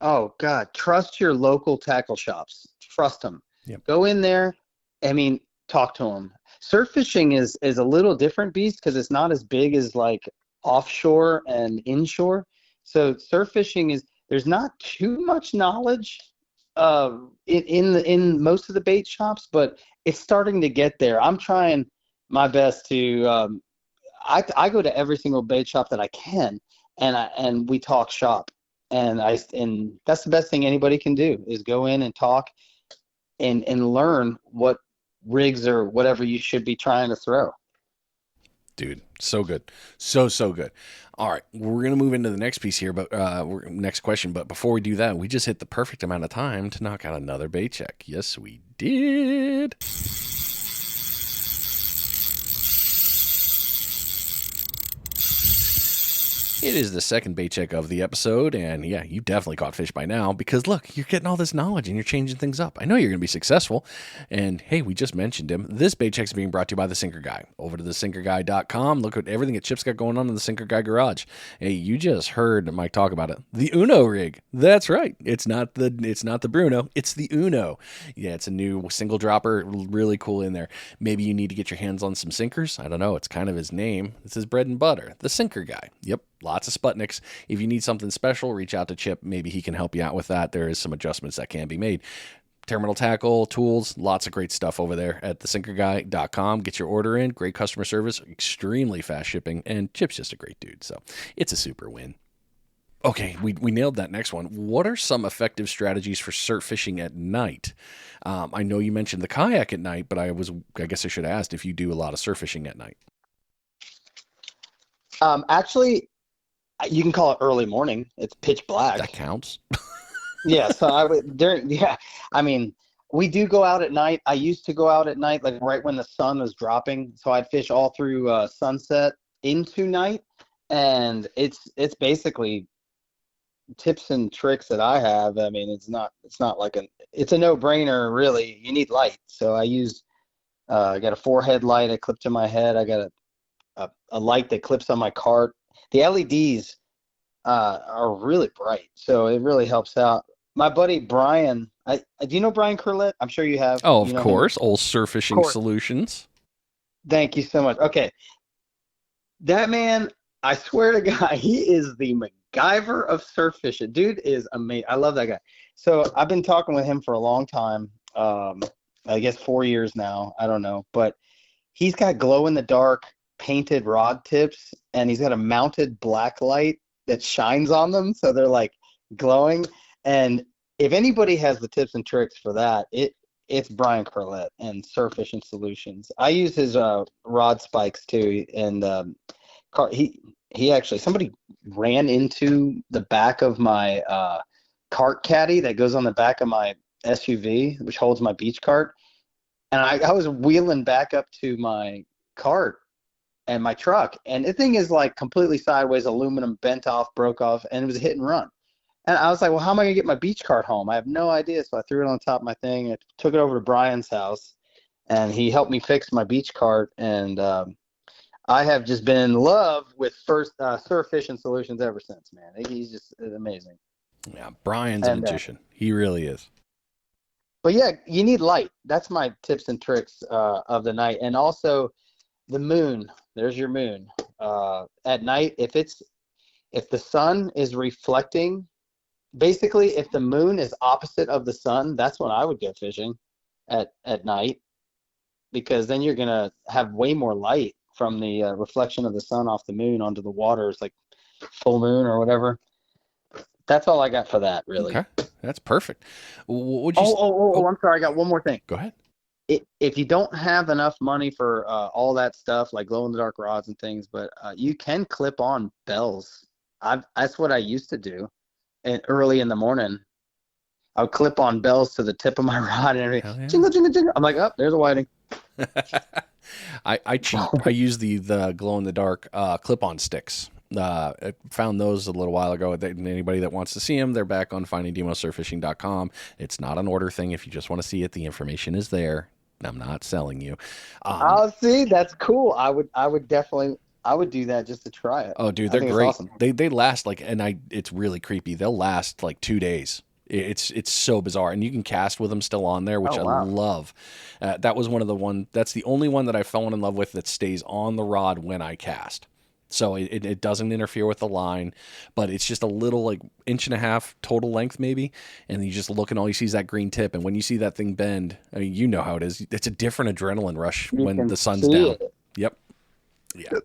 Oh God, trust your local tackle shops. Trust them. Yep. Go in there. Talk to them. Surf fishing is a little different beast because it's not as big as like offshore and inshore. So surf fishing there's not too much knowledge in most of the bait shops, but it's starting to get there. I'm trying my best to I go to every single bait shop that I can, and we talk shop, and that's the best thing anybody can do is go in and talk and learn what rigs or whatever you should be trying to throw. Dude, so good. So good. All right, we're going to move into the next piece here, but next question. But before we do that, we just hit the perfect amount of time to knock out another bait check. Yes, we did. It is the second bait check of the episode, and yeah, you definitely caught fish by now because look, you're getting all this knowledge and you're changing things up. I know you're going to be successful, and hey, we just mentioned him. This bait check is being brought to you by The Sinker Guy. Over to thesinkerguy.com. Look at everything that Chip's got going on in the Sinker Guy garage. Hey, you just heard Mike talk about it. The Uno rig. That's right. It's not the Bruno. It's the Uno. Yeah, it's a new single dropper. Really cool in there. Maybe you need to get your hands on some sinkers. I don't know. It's kind of his name. It's his bread and butter. The Sinker Guy. Yep. Lots of Sputniks. If you need something special, reach out to Chip. Maybe he can help you out with that. There is some adjustments that can be made. terminal tackle, tools, lots of great stuff over there at thesinkerguy.com. Get your order in. Great customer service, extremely fast shipping, and Chip's just a great dude. So it's a super win. Okay, we nailed that next one. What are some effective strategies for surf fishing at night? I know you mentioned the kayak at night, but I guess I should have asked if you do a lot of surf fishing at night. Actually, you can call it early morning. It's pitch black. That counts. Yeah, so I mean, we do go out at night. I used to go out at night, like right when the sun was dropping. So I'd fish all through sunset into night, and it's basically tips and tricks that I have. I mean, it's not like it's a no-brainer really. You need light. So I got a forehead light I clip to my head. I got a light that clips on my cart. The LEDs are really bright, so it really helps out. My buddy Brian, do you know Brian Curlett? I'm sure you have. Oh, of course. Old Surf Fishing Solutions. Thank you so much. Okay. That man, I swear to God, he is the MacGyver of surf fishing. Dude is amazing. I love that guy. So I've been talking with him for a long time. I guess 4 years now. I don't know. But he's got glow-in-the-dark painted rod tips, and he's got a mounted black light that shines on them, so they're like glowing. And if anybody has the tips and tricks for that, it's Brian Curlett and Surf Fishing Solutions. I use his rod spikes too, and he actually, somebody ran into the back of my cart caddy that goes on the back of my SUV, which holds my beach cart, and I was wheeling back up to my cart and my truck, and the thing is like completely sideways, aluminum bent off, broke off, and it was a hit and run. And I was like, well, how am I going to get my beach cart home? I have no idea. So I threw it on top of my thing. I took it over to Brian's house, and he helped me fix my beach cart. And I have just been in love with Surf Fishing Solutions ever since, man. He's just amazing. Yeah, Brian's a magician. He really is. But yeah, you need light. That's my tips and tricks of the night. And also the moon. There's your moon. At night, if the sun is reflecting, basically, if the moon is opposite of the sun, that's when I would go fishing at night, because then you're going to have way more light from the reflection of the sun off the moon onto the water. It's like full moon or whatever. That's all I got for that, really. Okay, that's perfect. I'm sorry. I got one more thing. Go ahead. If you don't have enough money for all that stuff, like glow-in-the-dark rods and things, but you can clip on bells. That's what I used to do. And early in the morning, I would clip on bells to the tip of my rod and everything. Yeah. Jingle, jingle, jingle. I'm like, oh, there's a whiting. I cheat. I use the glow-in-the-dark clip-on sticks. I found those a little while ago. Anybody that wants to see them, they're back on Finidng Demo Surf Fishing.com. It's not an order thing. If you just want to see it, the information is there. I'm not selling you. See, that's cool. I would definitely. I would do that just to try it. Oh, dude, they're great. Awesome. They last it's really creepy. They'll last like 2 days. It's so bizarre, and you can cast with them still on there, which I love. That's the only one that I've fallen in love with that stays on the rod when I cast. So it doesn't interfere with the line, but it's just a little like 1.5 inch total length maybe, and you just look and all you see is that green tip, and when you see that thing bend, I mean, you know how it is. It's a different adrenaline rush when the sun's down. Yep. Yeah.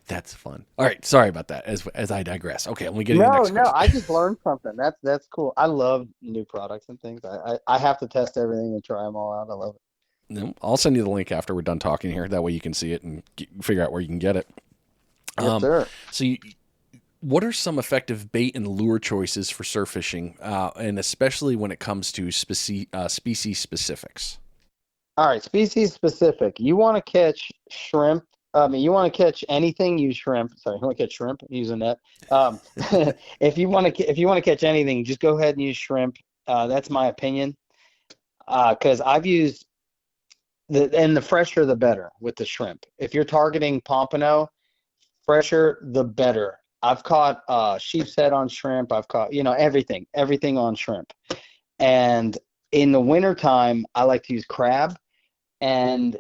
That's fun. All right, sorry about that. As I digress. Okay, let me get to the next question. I just learned something. That's cool. I love new products and things. I have to test everything and try them all out. I love it. No, I'll send you the link after we're done talking here. That way you can see it and figure out where you can get it. Yes, sir. So what are some effective bait and lure choices for surf fishing, and especially when it comes to species specifics? All right, species specific. You want to catch shrimp. You want to catch anything, use shrimp. Sorry, you want to catch shrimp, use a net. If you want to catch anything, just go ahead and use shrimp. That's my opinion. Because I've used the fresher the better with the shrimp. If you're targeting pompano, fresher the better. I've caught sheep's head on shrimp. I've caught everything on shrimp. And in the wintertime, I like to use crab and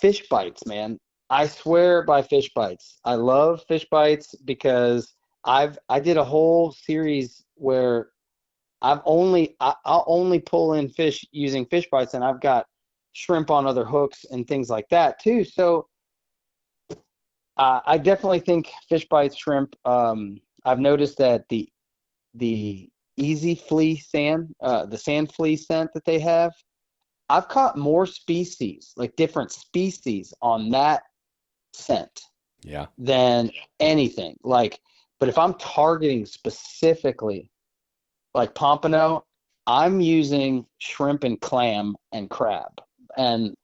fish bites, man. I swear by fish bites. I love fish bites because I did a whole series where I'll only pull in fish using fish bites, and I've got shrimp on other hooks and things like that too. So I definitely think fish bites shrimp. I've noticed that the easy flea sand, the sand flea scent that they have, I've caught more species, like different species on that scent Yeah. than anything. Like, but if I'm targeting specifically like pompano, I'm using shrimp and clam and crab. And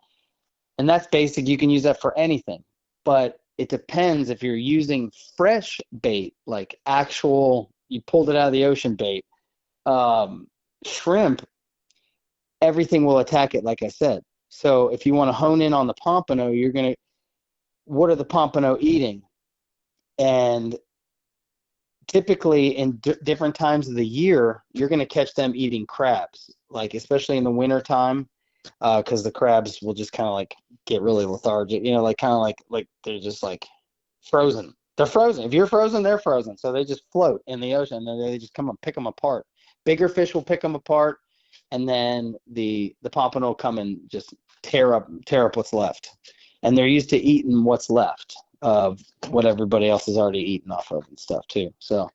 and that's basic. You can use that for anything. But it depends if you're using fresh bait, like actual you pulled it out of the ocean bait. Um, Shrimp, everything will attack it, like I said. So if you want to hone in on the pompano, you're gonna what are the pompano eating? And typically in different times of the year, you're going to catch them eating crabs, like especially in the winter time, because the crabs will just kind of like get really lethargic, like kind of like they're just like frozen. They're frozen. If you're frozen, they're frozen. So they just float in the ocean, and they just come and pick them apart. Bigger fish will pick them apart, and then the pompano will come and just tear up what's left. And they're used to eating what's left of what everybody else has already eaten off of and stuff too. So,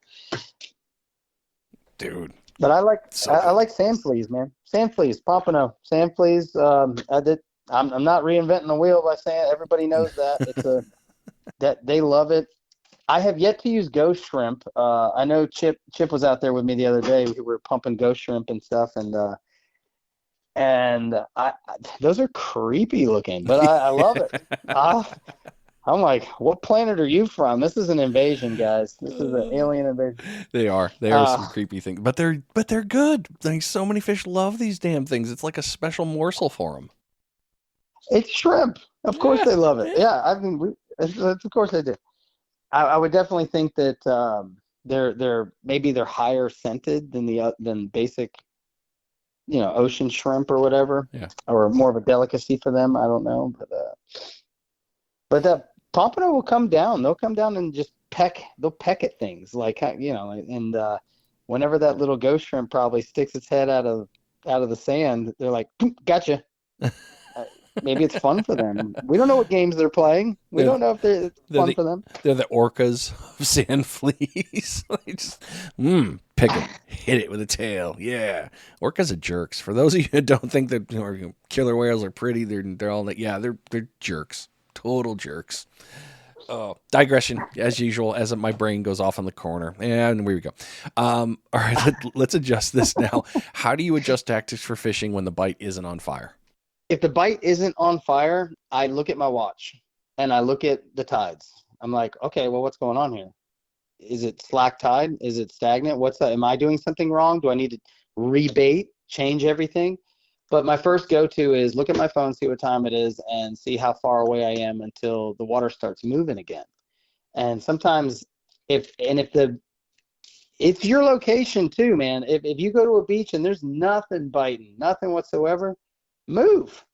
Dude. but I like So I good. like sand fleas, man. Sand fleas, pompano, sand fleas. I did. I'm not reinventing the wheel by saying everybody knows that it's a that they love it. I have yet to use ghost shrimp. I know Chip was out there with me the other day. We were pumping ghost shrimp and stuff, and those are creepy looking, but I love it. I'm like, what planet are you from? This is an invasion, guys. This is an alien invasion. They are. They are some Uh, creepy things, but they're good. Like so many fish love these damn things. It's like a special morsel for them. it's shrimp. Of course Yeah, they love it. yeah. Yeah, I mean, of course they do. I would definitely think that they're higher scented than than basic, ocean shrimp or whatever, Yeah. or more of a delicacy for them. I don't know, but that pompano will come down. They'll come down and just peck. They'll peck at things like and whenever that little ghost shrimp probably sticks its head out of the sand, they're like, "Poop, gotcha." Uh, Maybe it's fun for them. We don't know what games they're playing. We They're don't know if it's they're fun the for them. they're the orcas of sand fleas. They just pick it, hit it with a tail. Yeah, orcas are jerks. For those of you who don't think that killer whales are pretty, they're all that. Yeah, they're jerks. Total jerks. Oh, digression as usual. As my brain goes off on the corner, and here we go. All right, let's adjust this now. How do you adjust tactics for fishing when the bite isn't on fire? If the bite isn't on fire, I look at my watch and I look at the tides. I'm like, okay, well, what's going on here? Is it slack tide? Is it stagnant? What's that? Am I doing something wrong? Do I need to rebait, change everything? But my first go-to is look at my phone, see what time it is, and see how far away I am until the water starts moving again. And sometimes if the it's your location too, man. If you go to a beach and there's nothing biting, nothing whatsoever, move.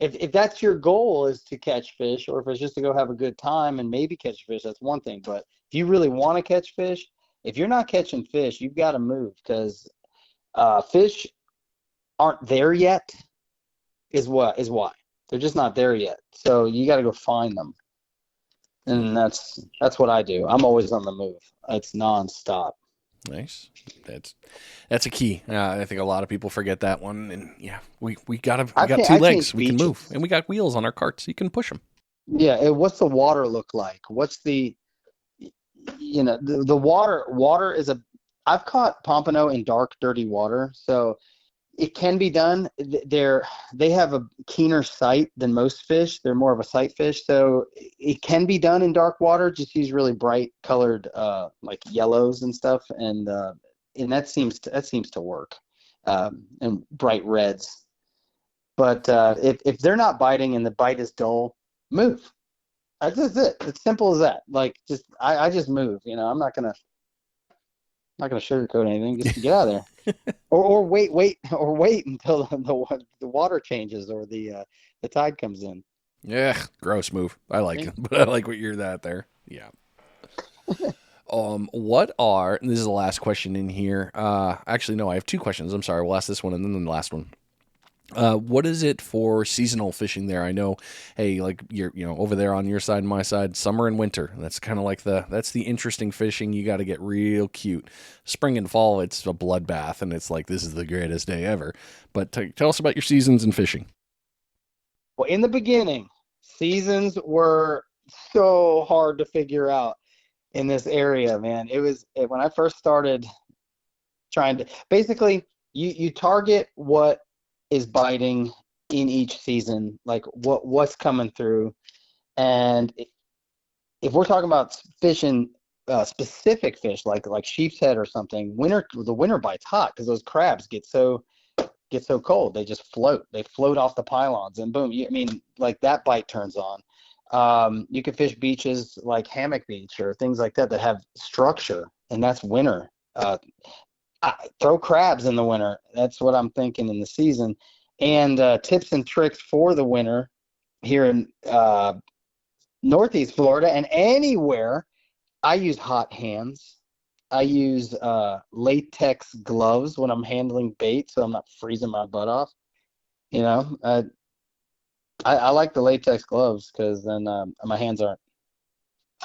If that's your goal is to catch fish, or if it's just to go have a good time and maybe catch fish, that's one thing. But if you really want to catch fish, if you're not catching fish, you've got to move because fish aren't there yet. Is why they're just not there yet. So you got to go find them, and that's what I do. I'm always on the move. It's nonstop. Nice. That's a key. I think a lot of people forget that one. And yeah, we got two I legs. think We can move, beaches. and we got wheels on our carts. So you can push them. Yeah, what's the water look like? What's the water is a I've caught pompano in dark dirty water, so it can be done. They have a keener sight than most fish. They're more of a sight fish, so it can be done in dark water. Just use really bright colored like yellows and stuff, and that seems to work, and bright reds. But if they're not biting and the bite is dull, move. That's just it. It's simple as that. Like I just move. I'm not gonna sugarcoat anything. Just get out of there, or wait until the water changes or the tide comes in. Yeah, gross move. I like it, but I like what you're that there. Yeah. What are, and this is the last question in here. Actually, no, I have two questions. I'm sorry. We'll ask this one and then the last one. What is it for seasonal fishing there? I know, hey, like you're, over there on your side and my side, summer and winter. That's kind of like that's the interesting fishing. You got to get real cute. Spring and fall, it's a bloodbath, and it's like, this is the greatest day ever. But tell us about your seasons in fishing. Well, in the beginning, seasons were so hard to figure out in this area, man. When I first started trying to, basically, you target what is biting in each season, like what's coming through. And if we're talking about fishing specific fish like sheep's head or something, the winter bite's hot because those crabs get so cold. They just float. They float off the pylons, and boom, like that bite turns on. You can fish beaches like Hammock Beach or things like that have structure, and that's winter. Throw crabs in the winter. That's what I'm thinking in the season. And tips and tricks for the winter here in Northeast Florida and anywhere. I use hot hands. I use latex gloves when I'm handling bait, so I'm not freezing my butt off. I like the latex gloves because then my hands aren't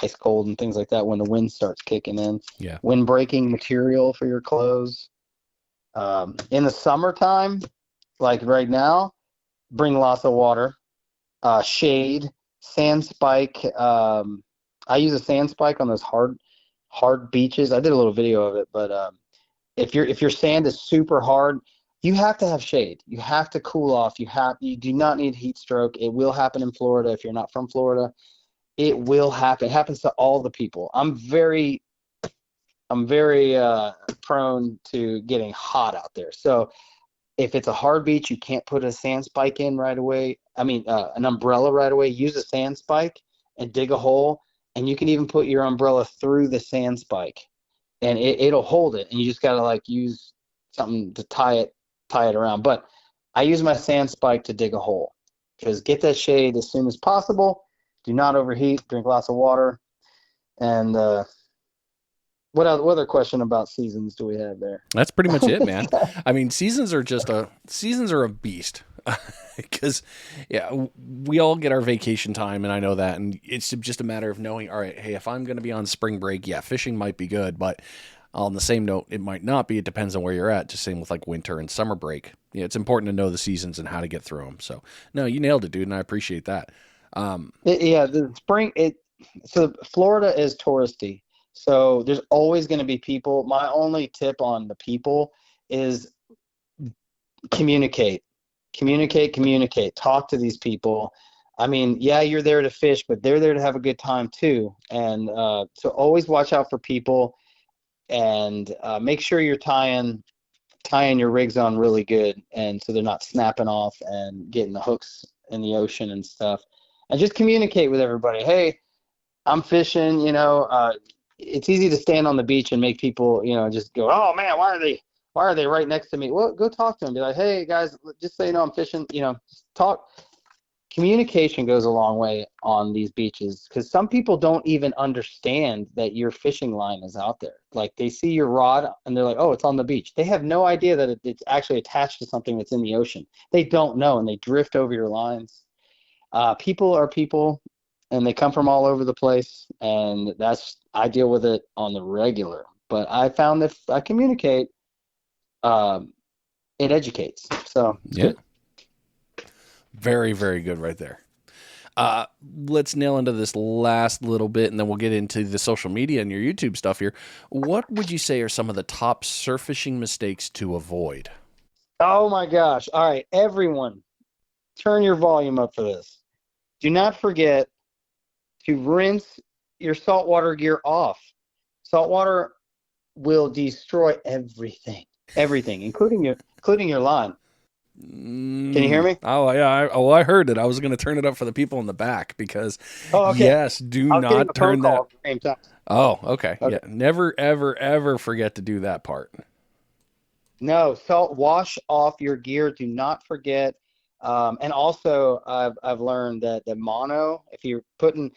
ice cold and things like that when the wind starts kicking in. Yeah. Wind breaking material for your clothes. In the summertime, like right now, bring lots of water, shade, sand spike. I use a sand spike on those hard beaches. I did a little video of it, but if your sand is super hard, you have to have shade. You have to cool off. You do not need heat stroke. It will happen in Florida if you're not from Florida. It will happen. It happens to all the people. I'm very prone to getting hot out there. So if it's a hard beach, you can't put a sand spike in right away. An umbrella right away. Use a sand spike and dig a hole, and you can even put your umbrella through the sand spike, and it'll hold it. And you just gotta use something to tie it around. But I use my sand spike to dig a hole because get that shade as soon as possible. Do not overheat. Drink lots of water. And what other question about seasons do we have there? That's pretty much it, man. Seasons are a beast because, yeah, we all get our vacation time, and I know that, and it's just a matter of knowing, all right, hey, if I'm going to be on spring break, yeah, fishing might be good, but on the same note, it might not be. It depends on where you're at. Just same with like winter and summer break. Yeah, it's important to know the seasons and how to get through them. So, no, you nailed it, dude, and I appreciate that. The spring. So Florida is touristy. So there's always going to be people. My only tip on the people is communicate. Talk to these people. Yeah, you're there to fish, but they're there to have a good time too. And so always watch out for people, and make sure you're tying your rigs on really good, and so they're not snapping off and getting the hooks in the ocean and stuff. And just communicate with everybody. Hey, I'm fishing, it's easy to stand on the beach and make people, just go, oh man, why are they right next to me? Well, go talk to them. Be like, hey guys, just so you know, I'm fishing, talk. Communication goes a long way on these beaches because some people don't even understand that your fishing line is out there. Like they see your rod and they're like, oh, it's on the beach. They have no idea that it's actually attached to something that's in the ocean. They don't know, and they drift over your lines. People are people, and they come from all over the place, and I deal with it on the regular. But I found that if I communicate, it educates. So yeah, good. Very, very good right there. Let's nail into this last little bit, and then we'll get into the social media and your YouTube stuff here. What would you say are some of the top surf fishing mistakes to avoid? Oh my gosh. All right, everyone, turn your volume up for this. Do not forget to rinse your saltwater gear off. Saltwater will destroy everything, including your line. Can you hear me? Oh yeah. I heard it. I was going to turn it up for the people in the back because yes, do not turn that. At the same time. Oh, okay. Yeah. Never, ever, ever forget to do that part. No, wash off your gear. Do not forget. And also, I've learned that the mono, if you're putting,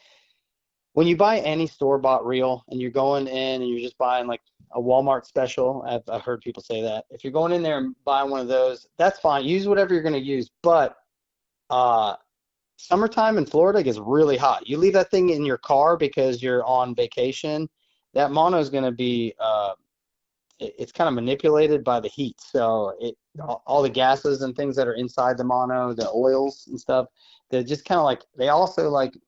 when you buy any store-bought reel and you're going in and you're just buying like a Walmart special, I've heard people say that. If you're going in there and buying one of those, that's fine. Use whatever you're going to use. But summertime in Florida gets really hot. You leave that thing in your car because you're on vacation, that mono is going to be it's kind of manipulated by the heat. So all the gases and things that are inside the mono, the oils and stuff, they're just kind of like, they also like,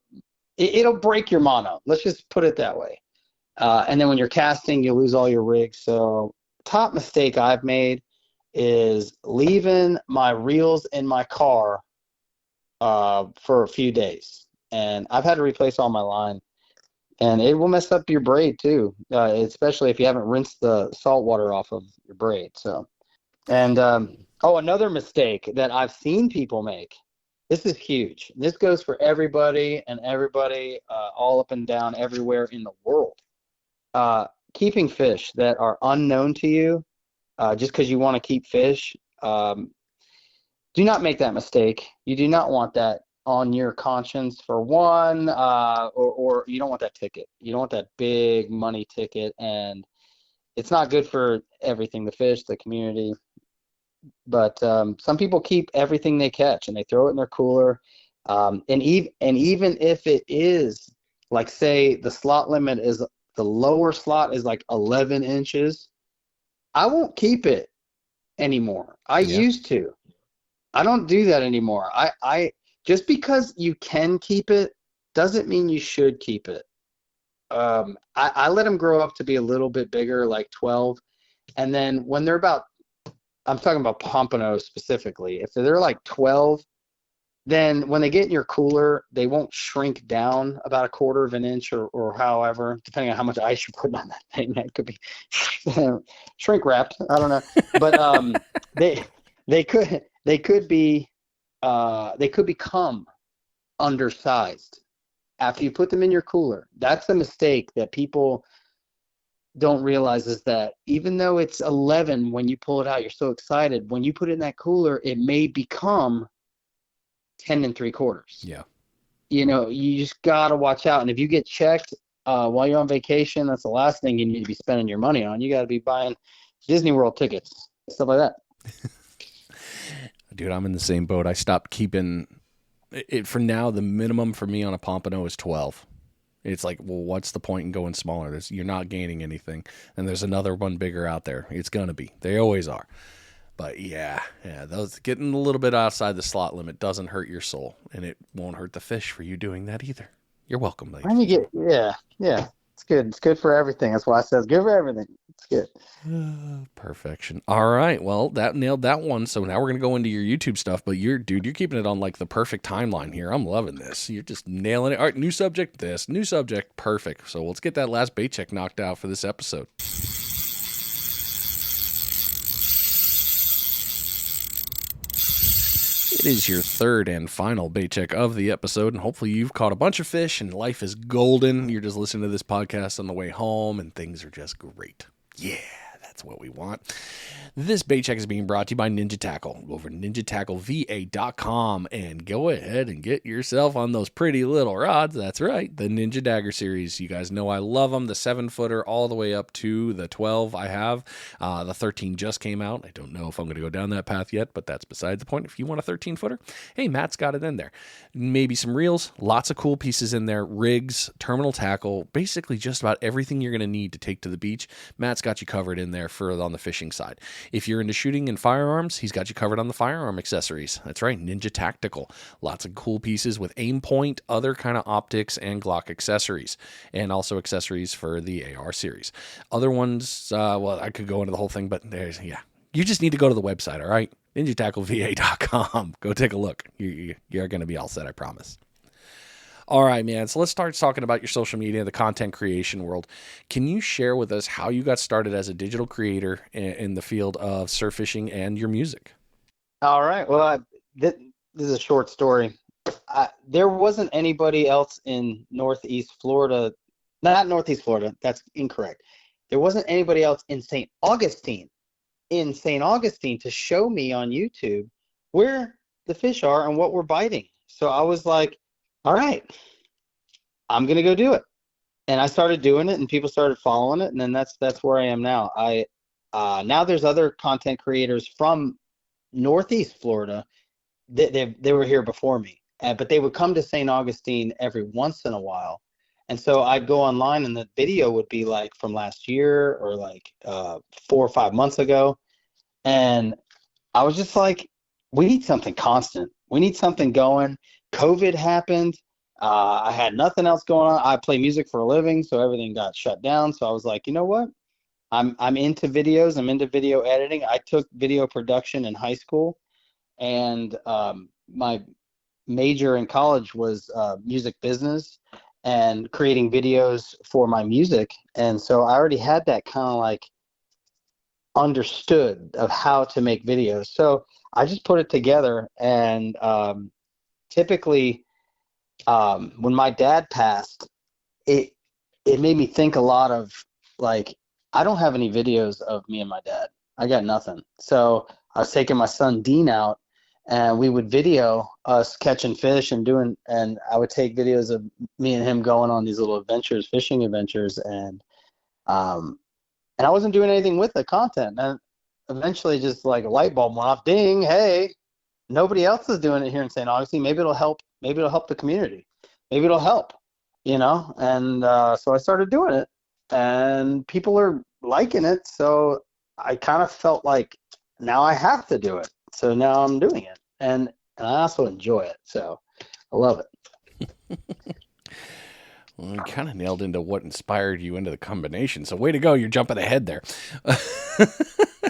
it'll break your mono. Let's just put it that way. And then when you're casting, you lose all your rigs. So top mistake I've made is leaving my reels in my car for a few days. And I've had to replace all my line. And it will mess up your braid too, especially if you haven't rinsed the salt water off of your braid. So, and another mistake that I've seen people make. This is huge. This goes for everybody and everybody all up and down everywhere in the world. Keeping fish that are unknown to you, just because you want to keep fish. Do not make that mistake. You do not want that on your conscience, for one, or you don't want that ticket. You don't want that big money ticket, and it's not good for everything, the fish, the community. But some people keep everything they catch and they throw it in their cooler. And even if it is, like, say the slot limit is, the lower slot is like 11 inches, I won't keep it anymore. I used to. I don't do that anymore. I just because you can keep it doesn't mean you should keep it. I let them grow up to be a little bit bigger, like 12. And then when they're about, I'm talking about pompanos specifically, if they're like 12, then when they get in your cooler, they won't shrink down about 1/4 of an inch or however, depending on how much ice you put on that thing. That could be shrink wrapped. I don't know. But they could become undersized after you put them in your cooler. That's a mistake that people don't realize, is that even though it's 11 when you pull it out, you're so excited. When you put it in that cooler, it may become 10 3/4. Yeah. You know, you just got to watch out. And if you get checked while you're on vacation, that's the last thing you need to be spending your money on. You got to be buying Disney World tickets, stuff like that. Dude, I'm in the same boat. I stopped keeping it for now. The minimum for me on a pompano is 12. It's like, well, what's the point in going smaller? You're not gaining anything. And there's another one bigger out there. It's going to be. They always are. But yeah, those getting a little bit outside the slot limit doesn't hurt your soul. And it won't hurt the fish for you doing that either. You're welcome, ladies. When you get, yeah. It's good. It's good for everything. That's why I says good for everything. It's good. Perfection. All right. Well, that nailed that one. So now we're going to go into your YouTube stuff, but you're keeping it on like the perfect timeline here. I'm loving this. You're just nailing it. All right. New subject, this. New subject. Perfect. So let's get that last bait check knocked out for this episode. It is your third and final bait check of the episode, and hopefully you've caught a bunch of fish and life is golden. You're just listening to this podcast on the way home and things are just great. Yeah, that's what we want. This bait check is being brought to you by Ninja Tackle. Go over to ninjatackleva.com and go ahead and get yourself on those pretty little rods. That's right, the Ninja Dagger series. You guys know I love them. The 7-footer all the way up to the 12 I have. The 13 just came out. I don't know if I'm going to go down that path yet, but that's beside the point. If you want a 13-footer, hey, Matt's got it in there. Maybe some reels, lots of cool pieces in there, rigs, terminal tackle, basically just about everything you're going to need to take to the beach. Matt's got you covered in there on the fishing side. If you're into shooting and firearms, he's got you covered on the firearm accessories. That's right, Ninja Tactical. Lots of cool pieces with aim point, other kind of optics, and Glock accessories. And also accessories for the AR series. Other ones, well, I could go into the whole thing, but you just need to go to the website, all right? NinjaTackleVA.com. Go take a look. You're going to be all set, I promise. All right, man. So let's start talking about your social media, the content creation world. Can you share with us how you got started as a digital creator in the field of surf fishing and your music? All right. Well, this is a short story. There wasn't anybody else in Northeast Florida. Not Northeast Florida. That's incorrect. There wasn't anybody else in St. Augustine to show me on YouTube where the fish are and what we're biting. So I was like, all right, I'm going to go do it. and I started doing it, and people started following it, and then that's where I am now. I Now there's other content creators from Northeast Florida. They were here before me, but they would come to St. Augustine every once in a while, and so I'd go online, and the video would be like from last year or like 4 or 5 months ago, and I was just like, we need something constant. We need something going. COVID happened. I had nothing else going on. I play music for a living, so everything got shut down. So I was like, you know what? I'm into videos. I'm into video editing. I took video production in high school, and my major in college was music business and creating videos for my music. And so I already had that kind of like understood of how to make videos. So I just put it together, and typically when my dad passed, it it made me think a lot of like, I don't have any videos of me and my dad. I got nothing. So I was taking my son Dean out, and we would video us catching fish and doing, and I would take videos of me and him going on these little adventures, fishing adventures, um, and I wasn't doing anything with the content. And eventually, just like a light bulb went off. Ding! Hey, nobody else is doing it here in St. Augustine. Maybe it'll help. Maybe it'll help the community. Maybe it'll help. And so I started doing it, and people are liking it. So I kind of felt like now I have to do it. So now I'm doing it, and I also enjoy it. So I love it. Well, you kind of nailed into what inspired you into the combination. So way to go. You're jumping ahead there.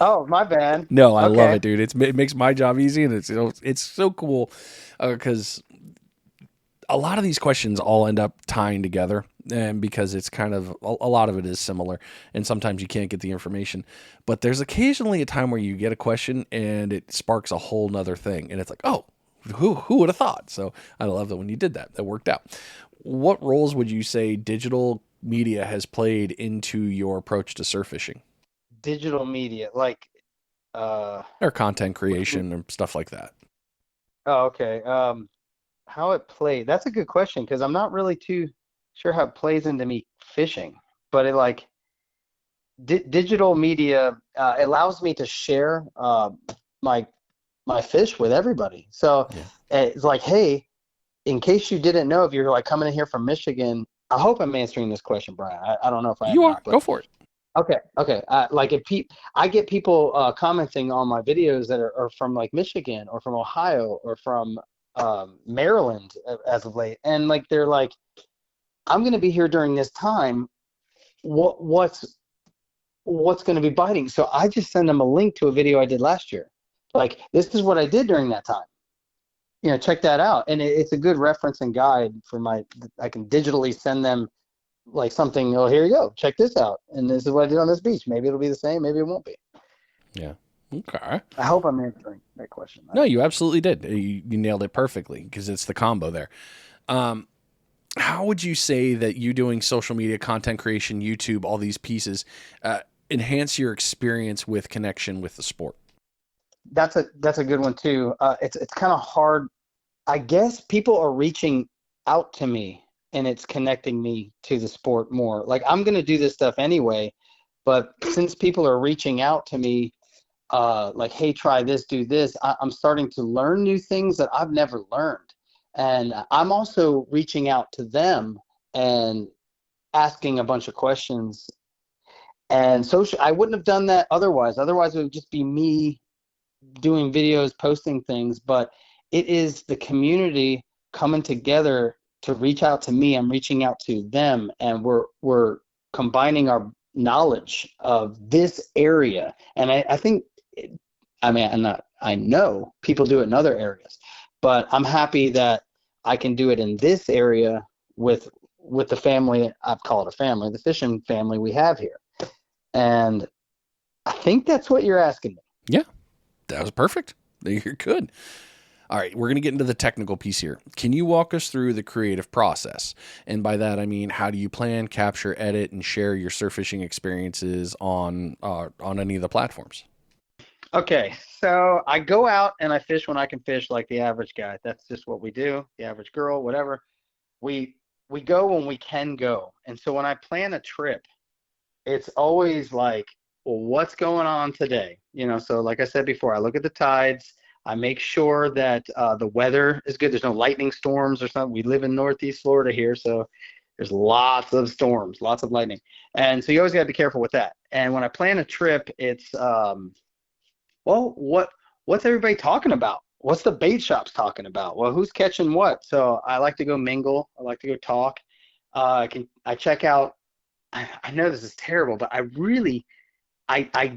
Oh, my bad. No, I love Okay. it, dude. It makes my job easy, and it's so cool because a lot of these questions all end up tying together, and because it's kind of a lot of it is similar, and sometimes you can't get the information, but there's occasionally a time where you get a question and it sparks a whole nother thing, and it's like, oh, who would have thought? So I love that when you did that worked out. What roles would you say digital media has played into your approach to surf fishing Digital media, like, uh, or content what do you mean? creation and stuff like that? Oh, okay. How it played? That's a good question because I'm not really too sure how it plays into me fishing. But it like digital media allows me to share my my fish with everybody. So Yeah. it's like, hey, in case you didn't know, if you're like coming in here from Michigan, I hope I'm answering this question, Brian. I don't know if I am You or are. not, Go but for it. okay, okay. Like if I get people commenting on my videos that are from like Michigan or from Ohio or from Maryland as of late, and like they're like, I'm going to be here during this time. What's going to be biting? So I just send them a link to a video I did last year. Like, this is what I did during that time. Check that out, and it's a good reference and guide for my. I can digitally send them like something. Oh, here you go. Check this out, and this is what I did on this beach. Maybe it'll be the same. Maybe it won't be. Yeah. Okay. I hope I'm answering that question. No, you absolutely did. You nailed it perfectly because it's the combo there. Um, how would you say that you doing social media content creation, YouTube, all these pieces, enhance your experience with connection with the sport? That's a good one too. It's kind of hard. I guess people are reaching out to me, and it's connecting me to the sport more. Like, I'm gonna do this stuff anyway, but since people are reaching out to me, like, hey, try this, do this, I'm starting to learn new things that I've never learned, and I'm also reaching out to them and asking a bunch of questions. And social, I wouldn't have done that otherwise. Otherwise, it would just be me doing videos, posting things, but it is the community coming together to reach out to me. I'm reaching out to them, and we're combining our knowledge of this area. And I think, I mean, I know people do it in other areas, but I'm happy that I can do it in this area with the family. I call it a family, the fishing family we have here. And I think that's what you're asking me. Yeah, that was perfect. You're good. All right, we're going to get into the technical piece here. Can you walk us through the creative process? And by that, I mean, how do you plan, capture, edit, and share your surf fishing experiences on any of the platforms? Okay, so I go out and I fish when I can fish, like the average guy. That's just what we do. The average girl, whatever. We we go when we can go. And so when I plan a trip, it's always like, well, what's going on today? So like I said before, I look at the tides. I make sure that the weather is good. There's no lightning storms or something. We live in Northeast Florida here, so there's lots of storms, lots of lightning. And so you always got to be careful with that. And when I plan a trip, it's, well, what's everybody talking about? What's the bait shops talking about? Well, who's catching what? So I like to go mingle. I like to go talk. I check out. I know this is terrible, but I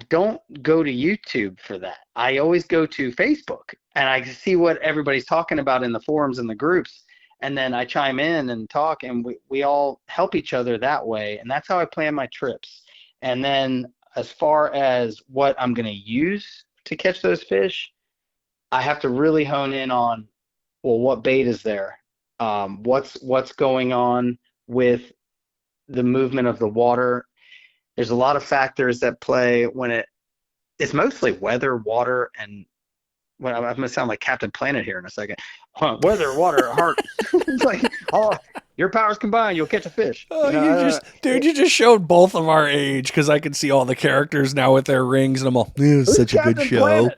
don't go to YouTube for that. I always go to Facebook and I see what everybody's talking about in the forums and the groups. And then I chime in and talk, and we all help each other that way. And that's how I plan my trips. And then as far as what I'm going to use to catch those fish, I have to really hone in on, well, what bait is there? What's going on with the movement of the water? There's a lot of factors that play when it's mostly weather, water, and well, I'm going to sound like Captain Planet here in a second. Weather, water, heart. It's like, oh, your powers combined, you'll catch a fish. Oh, you just showed both of our age, because I can see all the characters now with their rings, and I'm all, it's such a good show.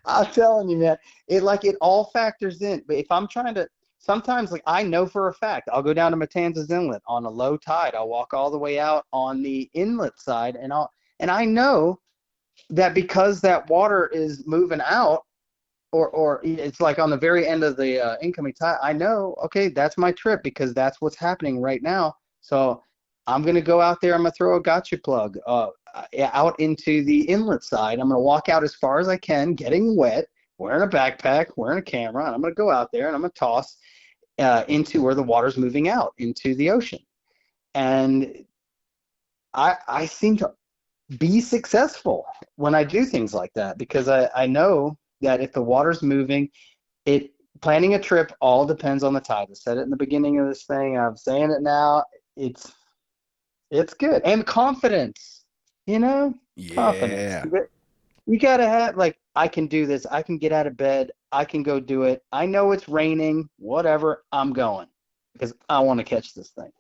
I'm telling you, man, it all factors in. But if I'm trying to, sometimes like I know for a fact, I'll go down to Matanzas Inlet on a low tide. I'll walk all the way out on the inlet side, and I know that because that water is moving out, or it's like on the very end of the incoming tide, I know, okay, that's my trip because that's what's happening right now. So I'm going to go out there. I'm going to throw a gotcha plug out into the inlet side. I'm going to walk out as far as I can, getting wet, wearing a backpack, wearing a camera, and I'm going to go out there and I'm going to toss into where the water's moving out into the ocean. And I seem to be successful when I do things like that, because I know that if the water's moving, planning a trip all depends on the tide. I said it in the beginning of this thing. I'm saying it now. It's good. And confidence, Yeah. confidence. You got to have, like, I can do this. I can get out of bed. I can go do it. I know it's raining, whatever. I'm going because I want to catch this thing.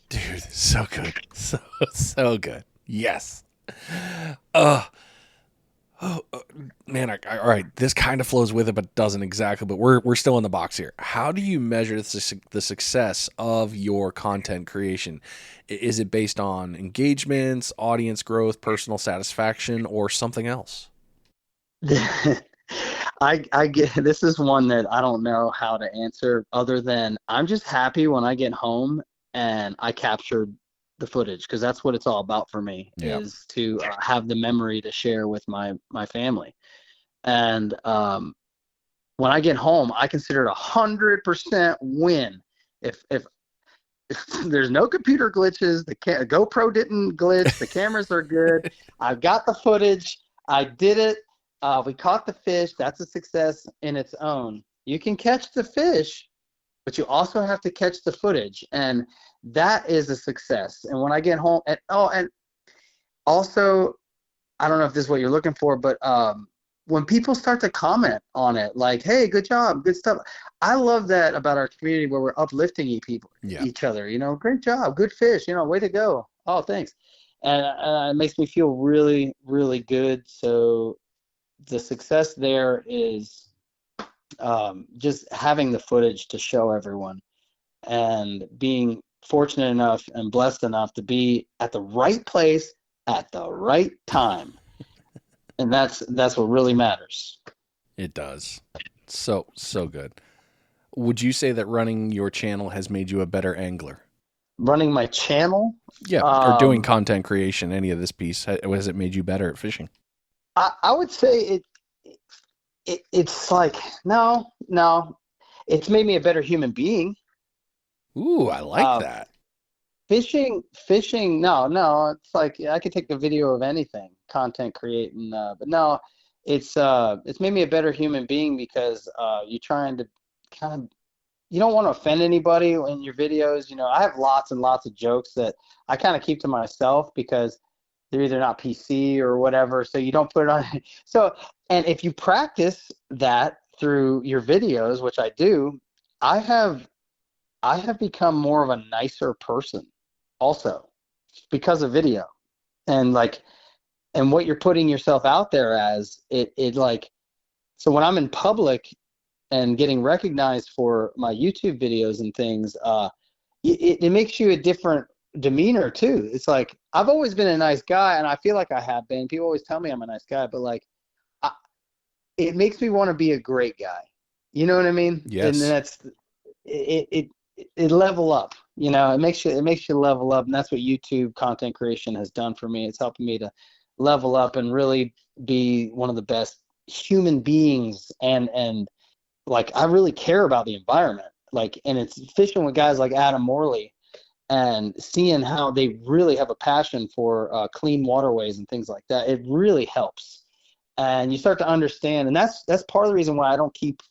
Dude, so good. So good. Yes. Man, all right, this kind of flows with it, but doesn't exactly. But we're still in the box here. How do you measure the success of your content creation? Is it based on engagements, audience growth, personal satisfaction, or something else? I get, this is one that I don't know how to answer other than I'm just happy when I get home and I captured the footage, because that's what it's all about for me. Yep. Is to have the memory to share with my family. And when I get home, I consider it 100% win. If there's no computer glitches, the GoPro didn't glitch, the cameras are good, I've got the footage, I did it, we caught the fish, that's a success in its own. You can catch the fish, but you also have to catch the footage, and that is a success. And when I get home, and also, I don't know if this is what you're looking for, but when people start to comment on it, like, hey, good job, good stuff. I love that about our community, where we're uplifting each other, great job, good fish, way to go. Oh, thanks. And it makes me feel really, really good. So the success there is just having the footage to show everyone, and being fortunate enough and blessed enough to be at the right place at the right time. And that's what really matters. It does. So good. Would you say that running your channel has made you a better angler? Running my channel? Yeah, or doing content creation, any of this piece, has it made you better at fishing? I would say it's like, no, it's made me a better human being. Ooh, I like that. Fishing, no, it's like I could take a video of anything, content creating, but no, it's made me a better human being, because you're trying to you don't want to offend anybody in your videos. I have lots and lots of jokes that I kind of keep to myself, because they're either not PC or whatever, so you don't put it on. So, and if you practice that through your videos, which I do, I have become more of a nicer person also because of video and and what you're putting yourself out there as it like, so when I'm in public and getting recognized for my YouTube videos and things, it makes you a different demeanor too. It's like, I've always been a nice guy, and I feel like I have been. People always tell me I'm a nice guy, but like, I, it makes me want to be a great guy. You know what I mean? And Yes. that's it level up. You know, it makes you level up, and that's what YouTube content creation has done for me. It's helping me to level up and really be one of the best human beings, and like, I really care about the environment. Like, and it's fishing with guys like Adam Morley and seeing how they really have a passion for clean waterways and things like that. It really helps, and you start to understand. And that's part of the reason why I don't keep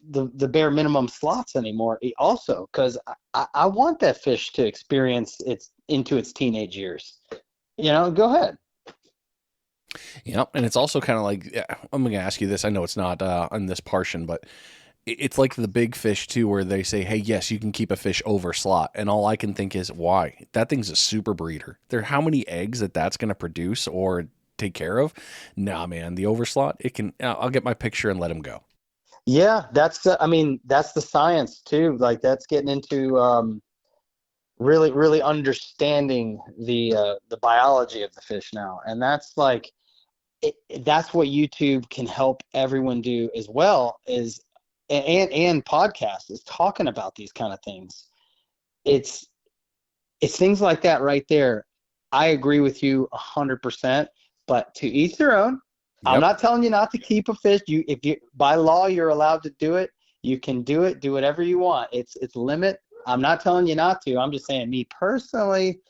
the bare minimum slots anymore. Also, because I want that fish to experience its teenage years. You know, go ahead. Yep. And it's also kind of like, yeah, I'm going to ask you this. I know it's not on this portion, but it's like the big fish too, where they say, hey, yes, you can keep a fish over slot. And all I can think is, why? That thing's a super breeder. There, how many eggs that's going to produce or take care of? Nah, man, the overslot, it can, I'll get my picture and let him go. Yeah, I mean, that's the science too. Like, that's getting into really, really understanding the biology of the fish now, and that's like, that's what YouTube can help everyone do as well, is and podcast is talking about these kind of things. It's it's things like that right there. I agree with you 100%, but to each their own. I'm Yep. not telling you not to keep a fish. If you, by law, you're allowed to do it. You can do it. Do whatever you want. It's limit. I'm not telling you not to. I'm just saying, me personally,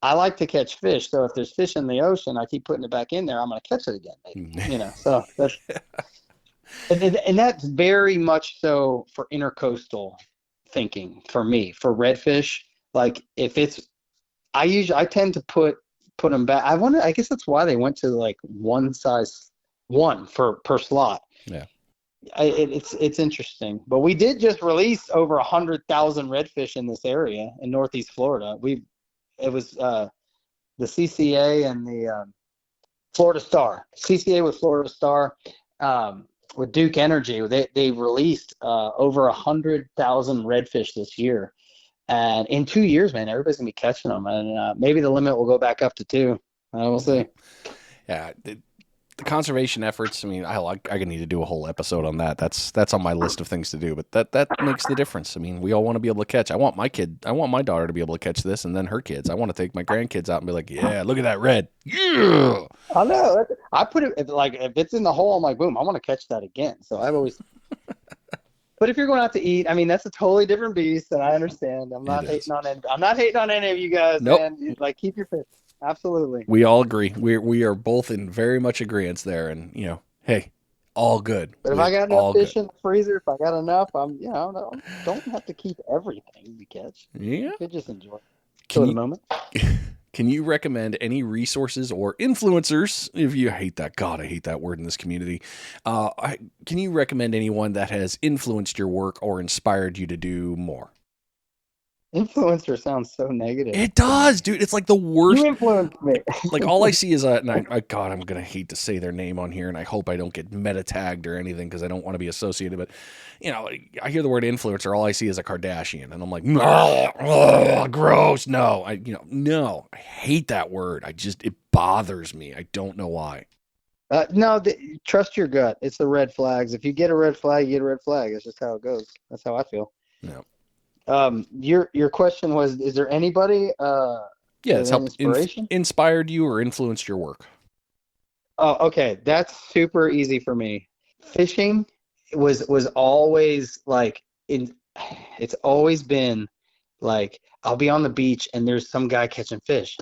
I like to catch fish. So if there's fish in the ocean, I keep putting it back in there. I'm going to catch it again, maybe. You know. So that's and that's very much so for intercoastal thinking for me, for redfish. Like, if it's, I tend to put them back. I guess that's why they went to like one size one for per slot. Yeah. It's interesting, but we did just release over 100,000 redfish in this area in Northeast Florida. It was the CCA and the Florida Star. CCA with Florida Star, with Duke Energy. They released over 100,000 redfish this year. And in 2 years, man, everybody's gonna be catching them, and maybe the limit will go back up to two. We'll see. Yeah. The conservation efforts. I mean, I need to do a whole episode on that. That's on my list of things to do. But that makes the difference. I mean, we all want to be able to catch. I want my daughter to be able to catch this, and then her kids. I want to take my grandkids out and be like, yeah, look at that red. Yeah. I know. I put it like, if it's in the hole, I'm like, boom, I want to catch that again. So I've always. But if you're going out to eat, I mean, that's a totally different beast, and I understand. I'm not hating on any of you guys, Nope. man. Like, keep your fish. Absolutely. We all agree. We are both in very much agreement there, and hey, all good. But if I got enough fish in the freezer, if I got enough, don't have to keep everything we catch. Yeah. You could just enjoy it for the moment. Can you recommend any resources or influencers? If you hate that, God, I hate that word in this community. Can you recommend anyone that has influenced your work or inspired you to do more? Influencer sounds so negative. It does, dude. It's like the worst. You influenced me. Like, all I see is God, I'm gonna hate to say their name on here, and I hope I don't get meta tagged or anything because I don't want to be associated. But I hear the word influencer, all I see is a Kardashian, and I'm like, gross. No, no, I hate that word. It bothers me. I don't know why. No, trust your gut. It's the red flags. If you get a red flag, you get a red flag. That's just how it goes. That's how I feel. No. Your question was, is there anybody it's helped inspired you or influenced your work? Oh, okay. That's super easy for me. Fishing was always like, it's always been like, I'll be on the beach and there's some guy catching fish.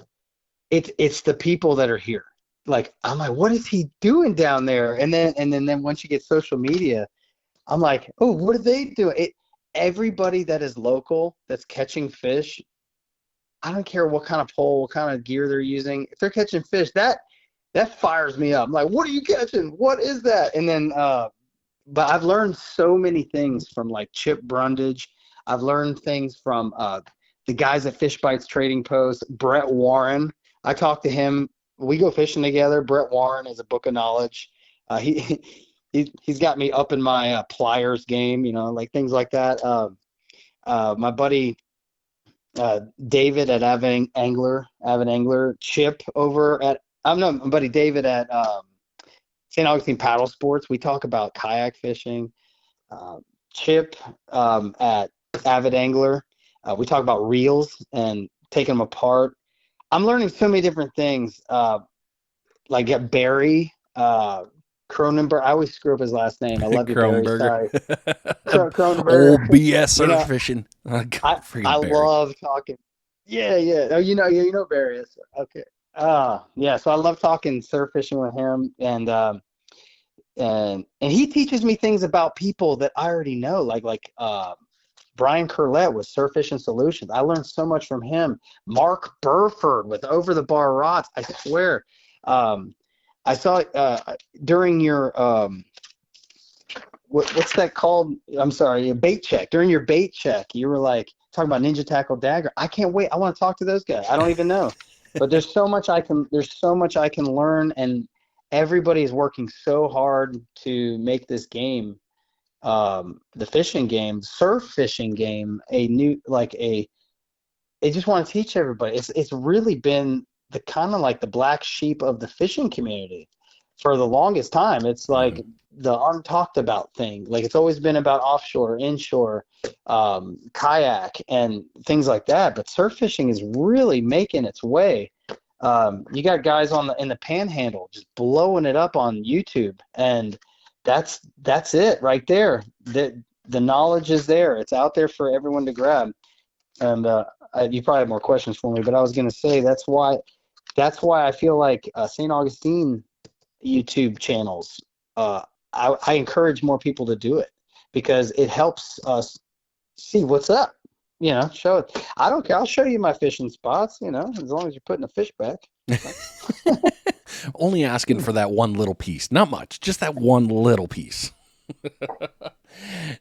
It's the people that are here. Like, I'm like, what is he doing down there? And then once you get social media, I'm like, oh, what are they doing? Everybody that is local that's catching fish, I don't care what kind of pole, what kind of gear they're using. If they're catching fish, that fires me up. I'm like, what are you catching? What is that? And then but I've learned so many things from like Chip Brundage. I've learned things from the guys at Fishbites Trading Post, Brett Warren. I talk to him. We go fishing together. Brett Warren is a book of knowledge. He he's got me up in my pliers game, like things like that. My buddy David at Avid Angler, Chip over at I'm no my buddy David at St. Augustine Paddle Sports. We talk about kayak fishing. Chip at Avid Angler. We talk about reels and taking them apart. I'm learning so many different things. Like at Barry Cronenberg. I always screw up his last name. I love you, Barry. Kronberger. Sorry, Old Cronenberg. BS You surf know, fishing. I Freaking Barry. love talking. Yeah, yeah. Oh, you know Barry. Okay. Yeah. So I love talking surf fishing with him, and he teaches me things about people that I already know, like Brian Curlett with Surf Fishing Solutions. I learned so much from him. Mark Burford with Over the Bar Rods. I swear, I saw during your what's that called? I'm sorry, a bait check. During your bait check, you were like talking about Ninja Tackle Dagger. I can't wait. I want to talk to those guys. I don't even know, but there's so much I can learn, and everybody is working so hard to make this game, the fishing game, surf fishing game, they just want to teach everybody. It's really been the kind of like the black sheep of the fishing community for the longest time. It's like the untalked about thing. Like it's always been about offshore, inshore, kayak and things like that. But surf fishing is really making its way. You got guys in the Panhandle just blowing it up on YouTube, and that's it right there. The knowledge is there. It's out there for everyone to grab. And you probably have more questions for me, but I was going to say that's why I feel like St. Augustine YouTube channels. I encourage more people to do it because it helps us see what's up. Show it. I don't care. I'll show you my fishing spots. As long as you're putting a fish back. Only asking for that one little piece, not much, just that one little piece.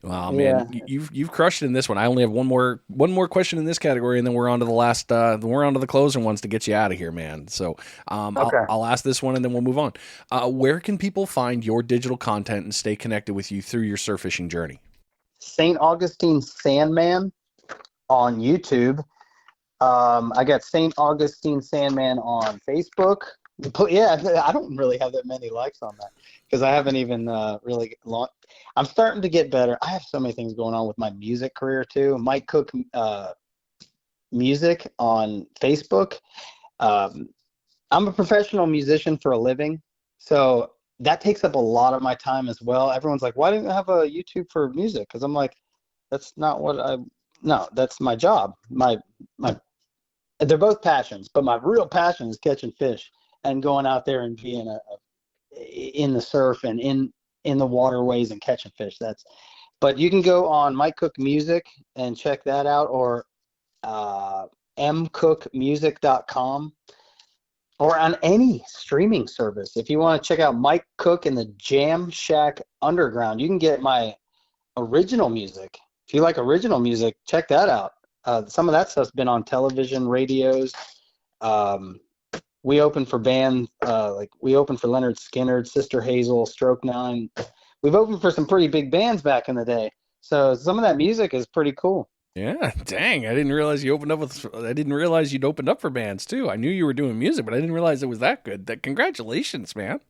Wow, man, Yeah. you've crushed it in this one. I only have one more question in this category, and then we're on to the last. We're on to the closing ones to get you out of here, man. So, Okay. I'll ask this one, and then we'll move on. Where can people find your digital content and stay connected with you through your surf fishing journey? St. Augustine Sandman on YouTube. I got St. Augustine Sandman on Facebook. Yeah, I don't really have that many likes on that because I haven't even really launched. I'm starting to get better. I have so many things going on with my music career too. Mike Cook Music on Facebook. I'm a professional musician for a living, so that takes up a lot of my time as well. Everyone's like, "Why didn't you have a YouTube for music?" Because I'm like, that's not what no, that's my job. My they're both passions, but my real passion is catching fish and going out there and being in the surf and in the waterways and catching fish. But you can go on Mike Cook Music and check that out, or mcookmusic.com, or on any streaming service. If you want to check out Mike Cook and the Jam Shack Underground, you can get my original music. If you like original music, check that out. Some of that stuff's been on television, radios. We opened for bands, we opened for Leonard Skinner, Sister Hazel, Stroke Nine. We've opened for some pretty big bands back in the day. So some of that music is pretty cool. Yeah, dang! I didn't realize you opened up with. I didn't realize you'd opened up for bands too. I knew you were doing music, but I didn't realize it was that good. Congratulations, man!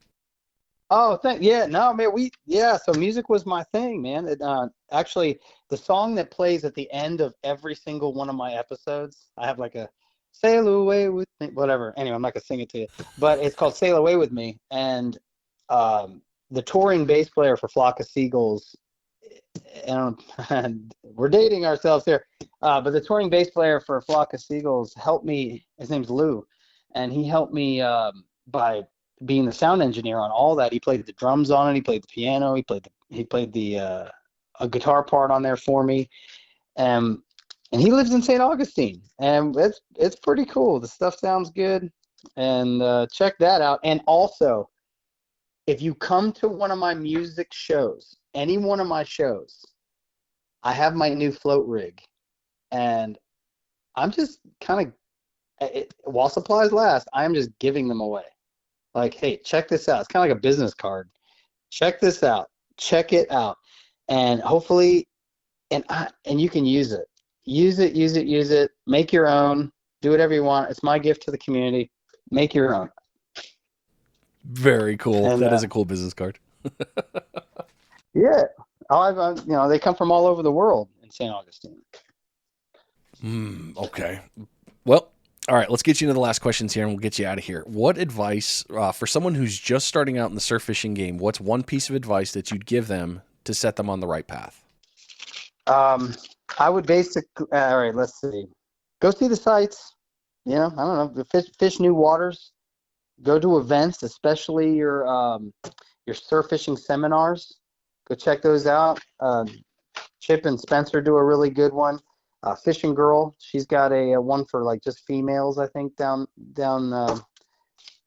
Oh, yeah, no, man, so music was my thing, man. Actually, the song that plays at the end of every single one of my episodes, I have like a "Sail Away with Me," whatever. Anyway, I'm not gonna sing it to you, but it's called "Sail Away with Me," and the touring bass player for Flock of Seagulls, and we're dating ourselves here, but the touring bass player for Flock of Seagulls helped me. His name's Lou, and he helped me by being the sound engineer on all that. He played the drums on it. He played the piano. He played the a guitar part on there for me. And he lives in St. Augustine, and it's pretty cool. The stuff sounds good, and check that out. And also, if you come to one of my music shows, any one of my shows, I have my new float rig, and I'm just kind of, while supplies last, I'm just giving them away. Like, hey, check this out. It's kind of like a business card. Check this out. Check it out. And hopefully, and you can use it. Use it, use it, use it. Make your own. Do whatever you want. It's my gift to the community. Make your own. Very cool. And That is a cool business card. yeah, they come from all over the world in St. Augustine. Okay. Well, all right. Let's get you into the last questions here, and we'll get you out of here. What advice for someone who's just starting out in the surf fishing game? What's one piece of advice that you'd give them to set them on the right path? I would basically. All right. Let's see. Go see the sites. I don't know. The fish new waters. Go to events, especially your surf fishing seminars. Go check those out. Chip and Spencer do a really good one. Fishing Girl, she's got a one for like just females, I think, down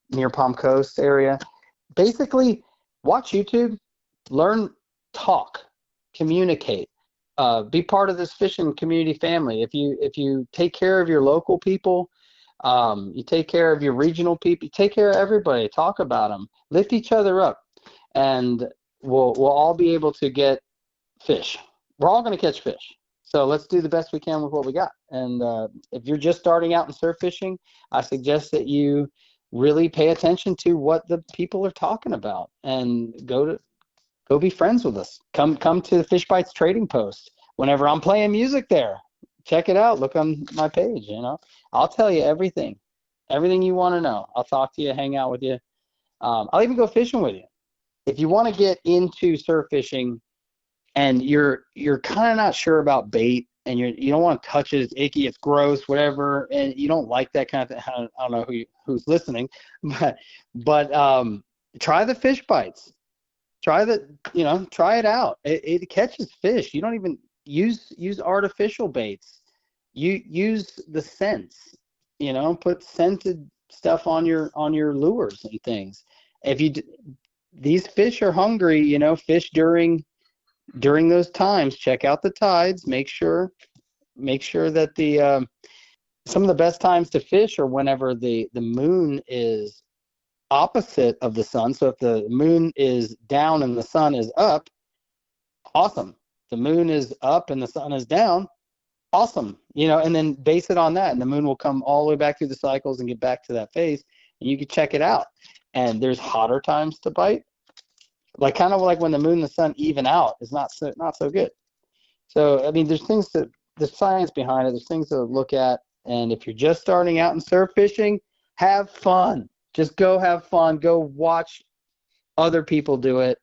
near Palm Coast area. Basically, watch YouTube, learn, talk, communicate, be part of this fishing community family. If you take care of your local people, you take care of your regional people, you take care of everybody. Talk about them, lift each other up, and we'll all be able to get fish. We're all going to catch fish. So let's do the best we can with what we got. And if you're just starting out in surf fishing, I suggest that you really pay attention to what the people are talking about and go be friends with us. Come to the Fishbites Trading Post. Whenever I'm playing music there, check it out. Look on my page. I'll tell you everything you want to know. I'll talk to you, hang out with you. I'll even go fishing with you. If you want to get into surf fishing, and you're kind of not sure about bait, and you don't want to touch it, it's icky, it's gross, whatever, and you don't like that kind of thing. I don't know who's listening, but try the fish bites. Try it out. It catches fish. You don't even use artificial baits. You use the scents. Put scented stuff on your lures and things. These fish are hungry. Fish during those times, check out the tides. Make sure that the some of the best times to fish are whenever the moon is opposite of the sun. So if the moon is down and the sun is up, awesome. The moon is up and the sun is down, awesome. And then base it on that, and the moon will come all the way back through the cycles and get back to that phase, and you can check it out. And there's hotter times to bite. Like kind of like when the moon and the sun even out is not so good. So I mean, there's science behind it. There's things to look at. And if you're just starting out in surf fishing, have fun. Just go have fun. Go watch other people do it.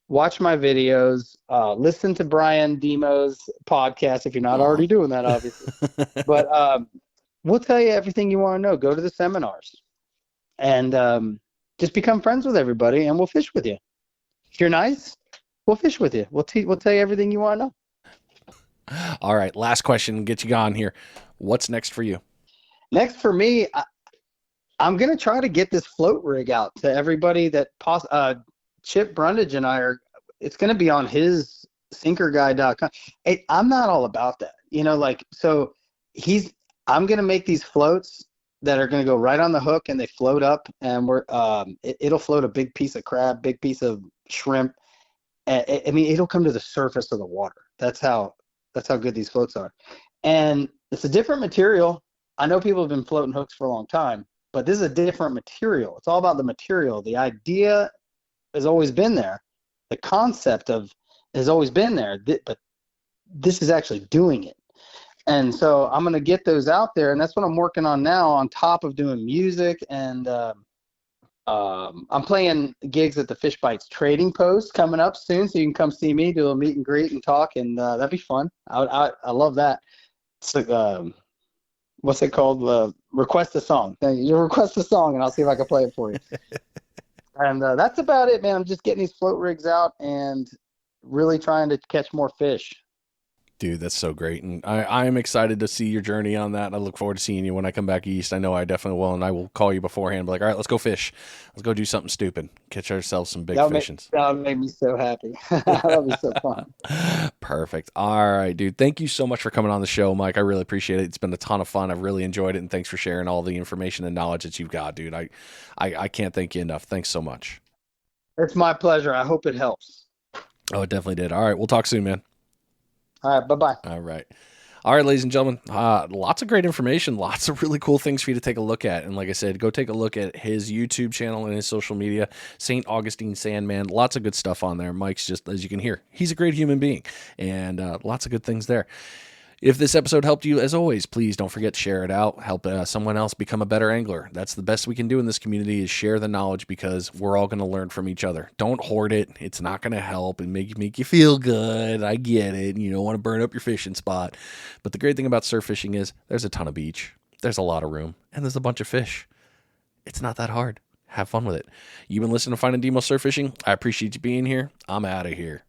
Watch my videos. Listen to Brian Demo's podcast if you're not already doing that, obviously. But we'll tell you everything you want to know. Go to the seminars, and just become friends with everybody, and we'll fish with you. If you're nice, we'll fish with you. We'll tell you everything you want to know. All right, last question. Get you gone here. What's next for you? Next for me, I'm going to try to get this float rig out to everybody that Chip Brundage and I are. It's going to be on his sinkerguy.com. I'm not all about that. I'm going to make these floats that are going to go right on the hook, and they float up, and it'll float a big piece of crab, big piece of shrimp. I mean, it'll come to the surface of the water. That's how good these floats are. And it's a different material. I know people have been floating hooks for a long time, but this is a different material. It's all about the material. The idea has always been there. The concept has always been there, but this is actually doing it. And so I'm going to get those out there, and that's what I'm working on now on top of doing music. And I'm playing gigs at the Fishbites Trading Post coming up soon, so you can come see me, do a meet and greet and talk, and that'd be fun. I love that. It's like, what's it called? Request a song. You request a song, and I'll see if I can play it for you. And that's about it, man. I'm just getting these float rigs out and really trying to catch more fish. Dude, that's so great. And I'm excited to see your journey on that. And I look forward to seeing you when I come back east. I know I definitely will. And I will call you beforehand. Be like, all right, let's go fish. Let's go do something stupid. Catch ourselves some big fishings. That would make me so happy. That'll be so fun. Perfect. All right, dude. Thank you so much for coming on the show, Mike. I really appreciate it. It's been a ton of fun. I've really enjoyed it. And thanks for sharing all the information and knowledge that you've got, dude. I can't thank you enough. Thanks so much. It's my pleasure. I hope it helps. Oh, it definitely did. All right. We'll talk soon, man. All right. Bye-bye. All right. All right, ladies and gentlemen, lots of great information, lots of really cool things for you to take a look at. And like I said, go take a look at his YouTube channel and his social media, St. Augustine Sandman. Lots of good stuff on there. Mike's just, as you can hear, he's a great human being, and lots of good things there. If this episode helped you, as always, please don't forget to share it out. Help someone else become a better angler. That's the best we can do in this community, is share the knowledge, because we're all going to learn from each other. Don't hoard it. It's not going to help and make you feel good. I get it. You don't want to burn up your fishing spot. But the great thing about surf fishing is there's a ton of beach. There's a lot of room. And there's a bunch of fish. It's not that hard. Have fun with it. You've been listening to Finidng Demo Surf Fishing. I appreciate you being here. I'm out of here.